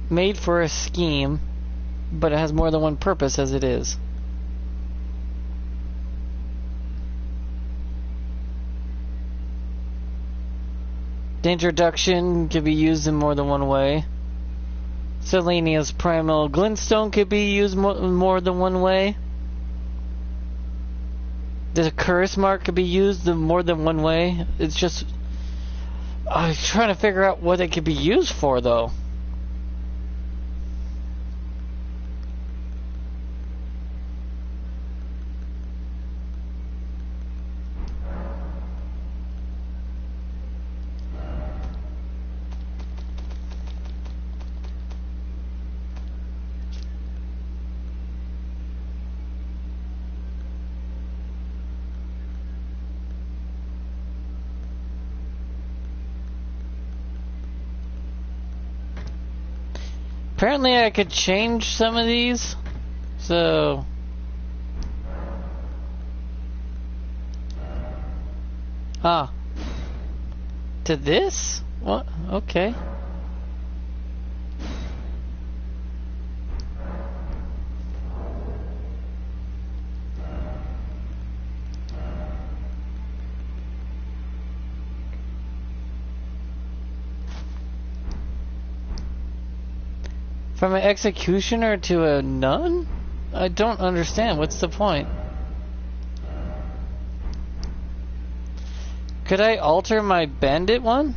Made for a scheme, but it has more than one purpose as it is. Danger reduction could be used in more than one way. Selenia's primal glintstone could be used more than one way. The curse mark could be used in more than one way. It's just... I'm trying to figure out what it could be used for, though. Apparently I could change some of these, so... Ah. To this? What? Okay. From an executioner to a nun? I don't understand. What's the point? Could I alter my bandit one?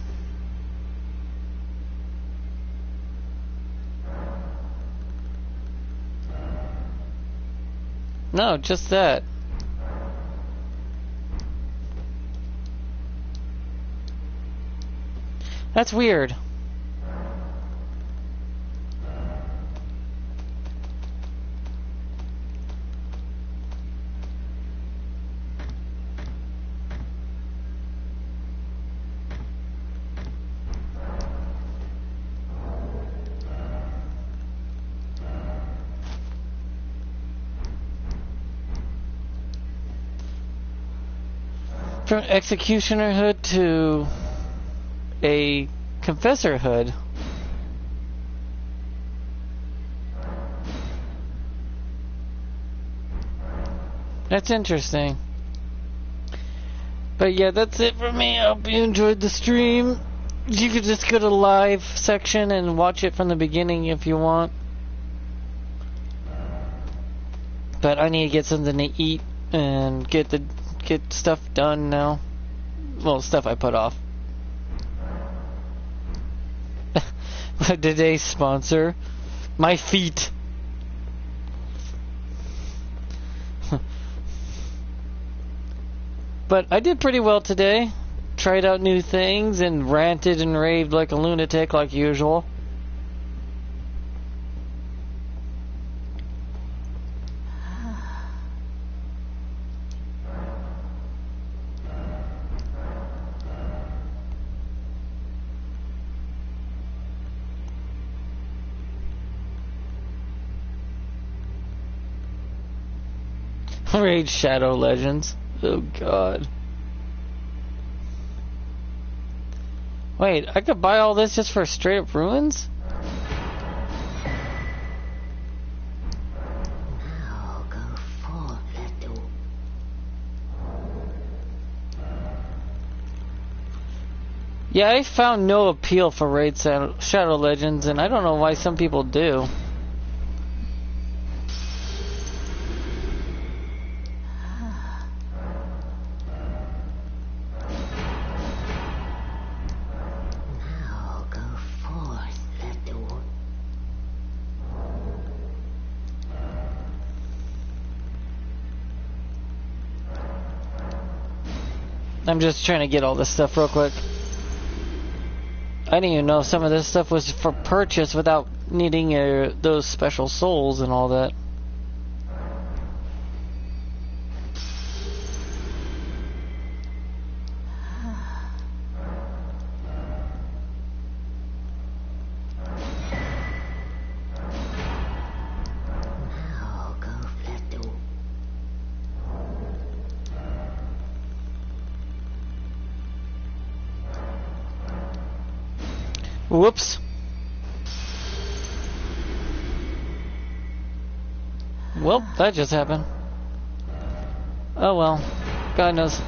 No, just that. That's weird. From executioner hood to a confessor hood. That's interesting. But yeah, that's it for me. I hope you enjoyed the stream. You could just go to the live section and watch it from the beginning if you want. But I need to get something to eat and get stuff done now. Well, stuff I put off. Today's sponsor, my feet. But I did pretty well today. Tried out new things and ranted and raved like a lunatic like usual. Raid Shadow Legends. Oh god. Wait, I could buy all this just for straight up ruins? Now go forth, little. Yeah, I found no appeal for Raid Shadow Legends, and I don't know why some people do. I'm just trying to get all this stuff real quick. I didn't even know some of this stuff was for purchase without needing those special souls and all that. Whoops. Well, that just happened. Oh well. God knows.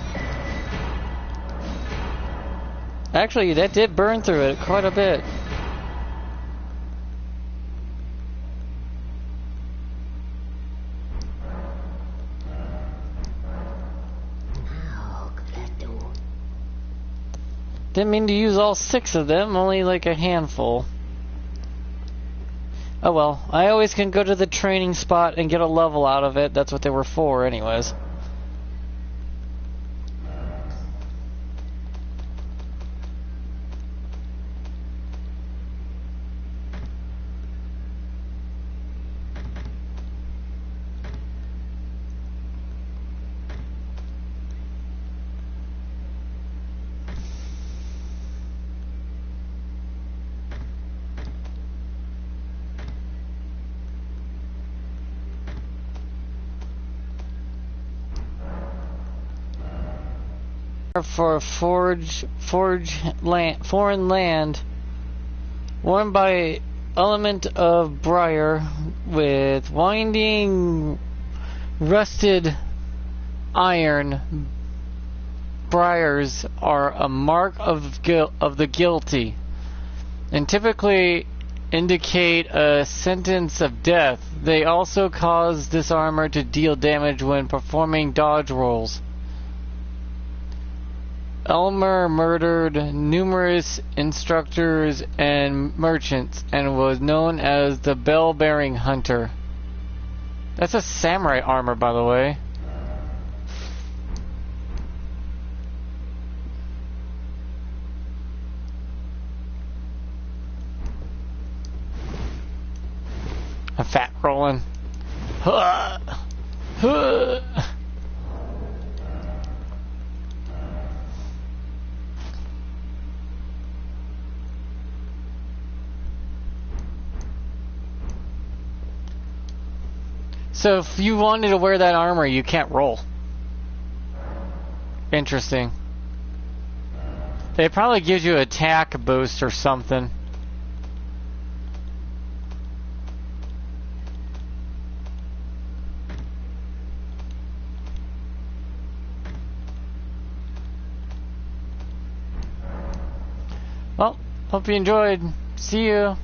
Actually, that did burn through it quite a bit. Didn't mean to use all 6 of them, only like a handful. Oh well, I always can go to the training spot and get a level out of it. That's what they were for anyways. For foreign land, worn by element of briar with winding rusted iron. Briars are a mark of the guilty, and typically indicate a sentence of death. They also cause this armor to deal damage when performing dodge rolls. Elmer murdered numerous instructors and merchants and was known as the Bell-Bearing Hunter. That's a samurai armor, by the way. A fat rolling. Huh. Huh. So if you wanted to wear that armor, you can't roll. Interesting. It probably gives you attack boost or something. Well, hope you enjoyed. See you.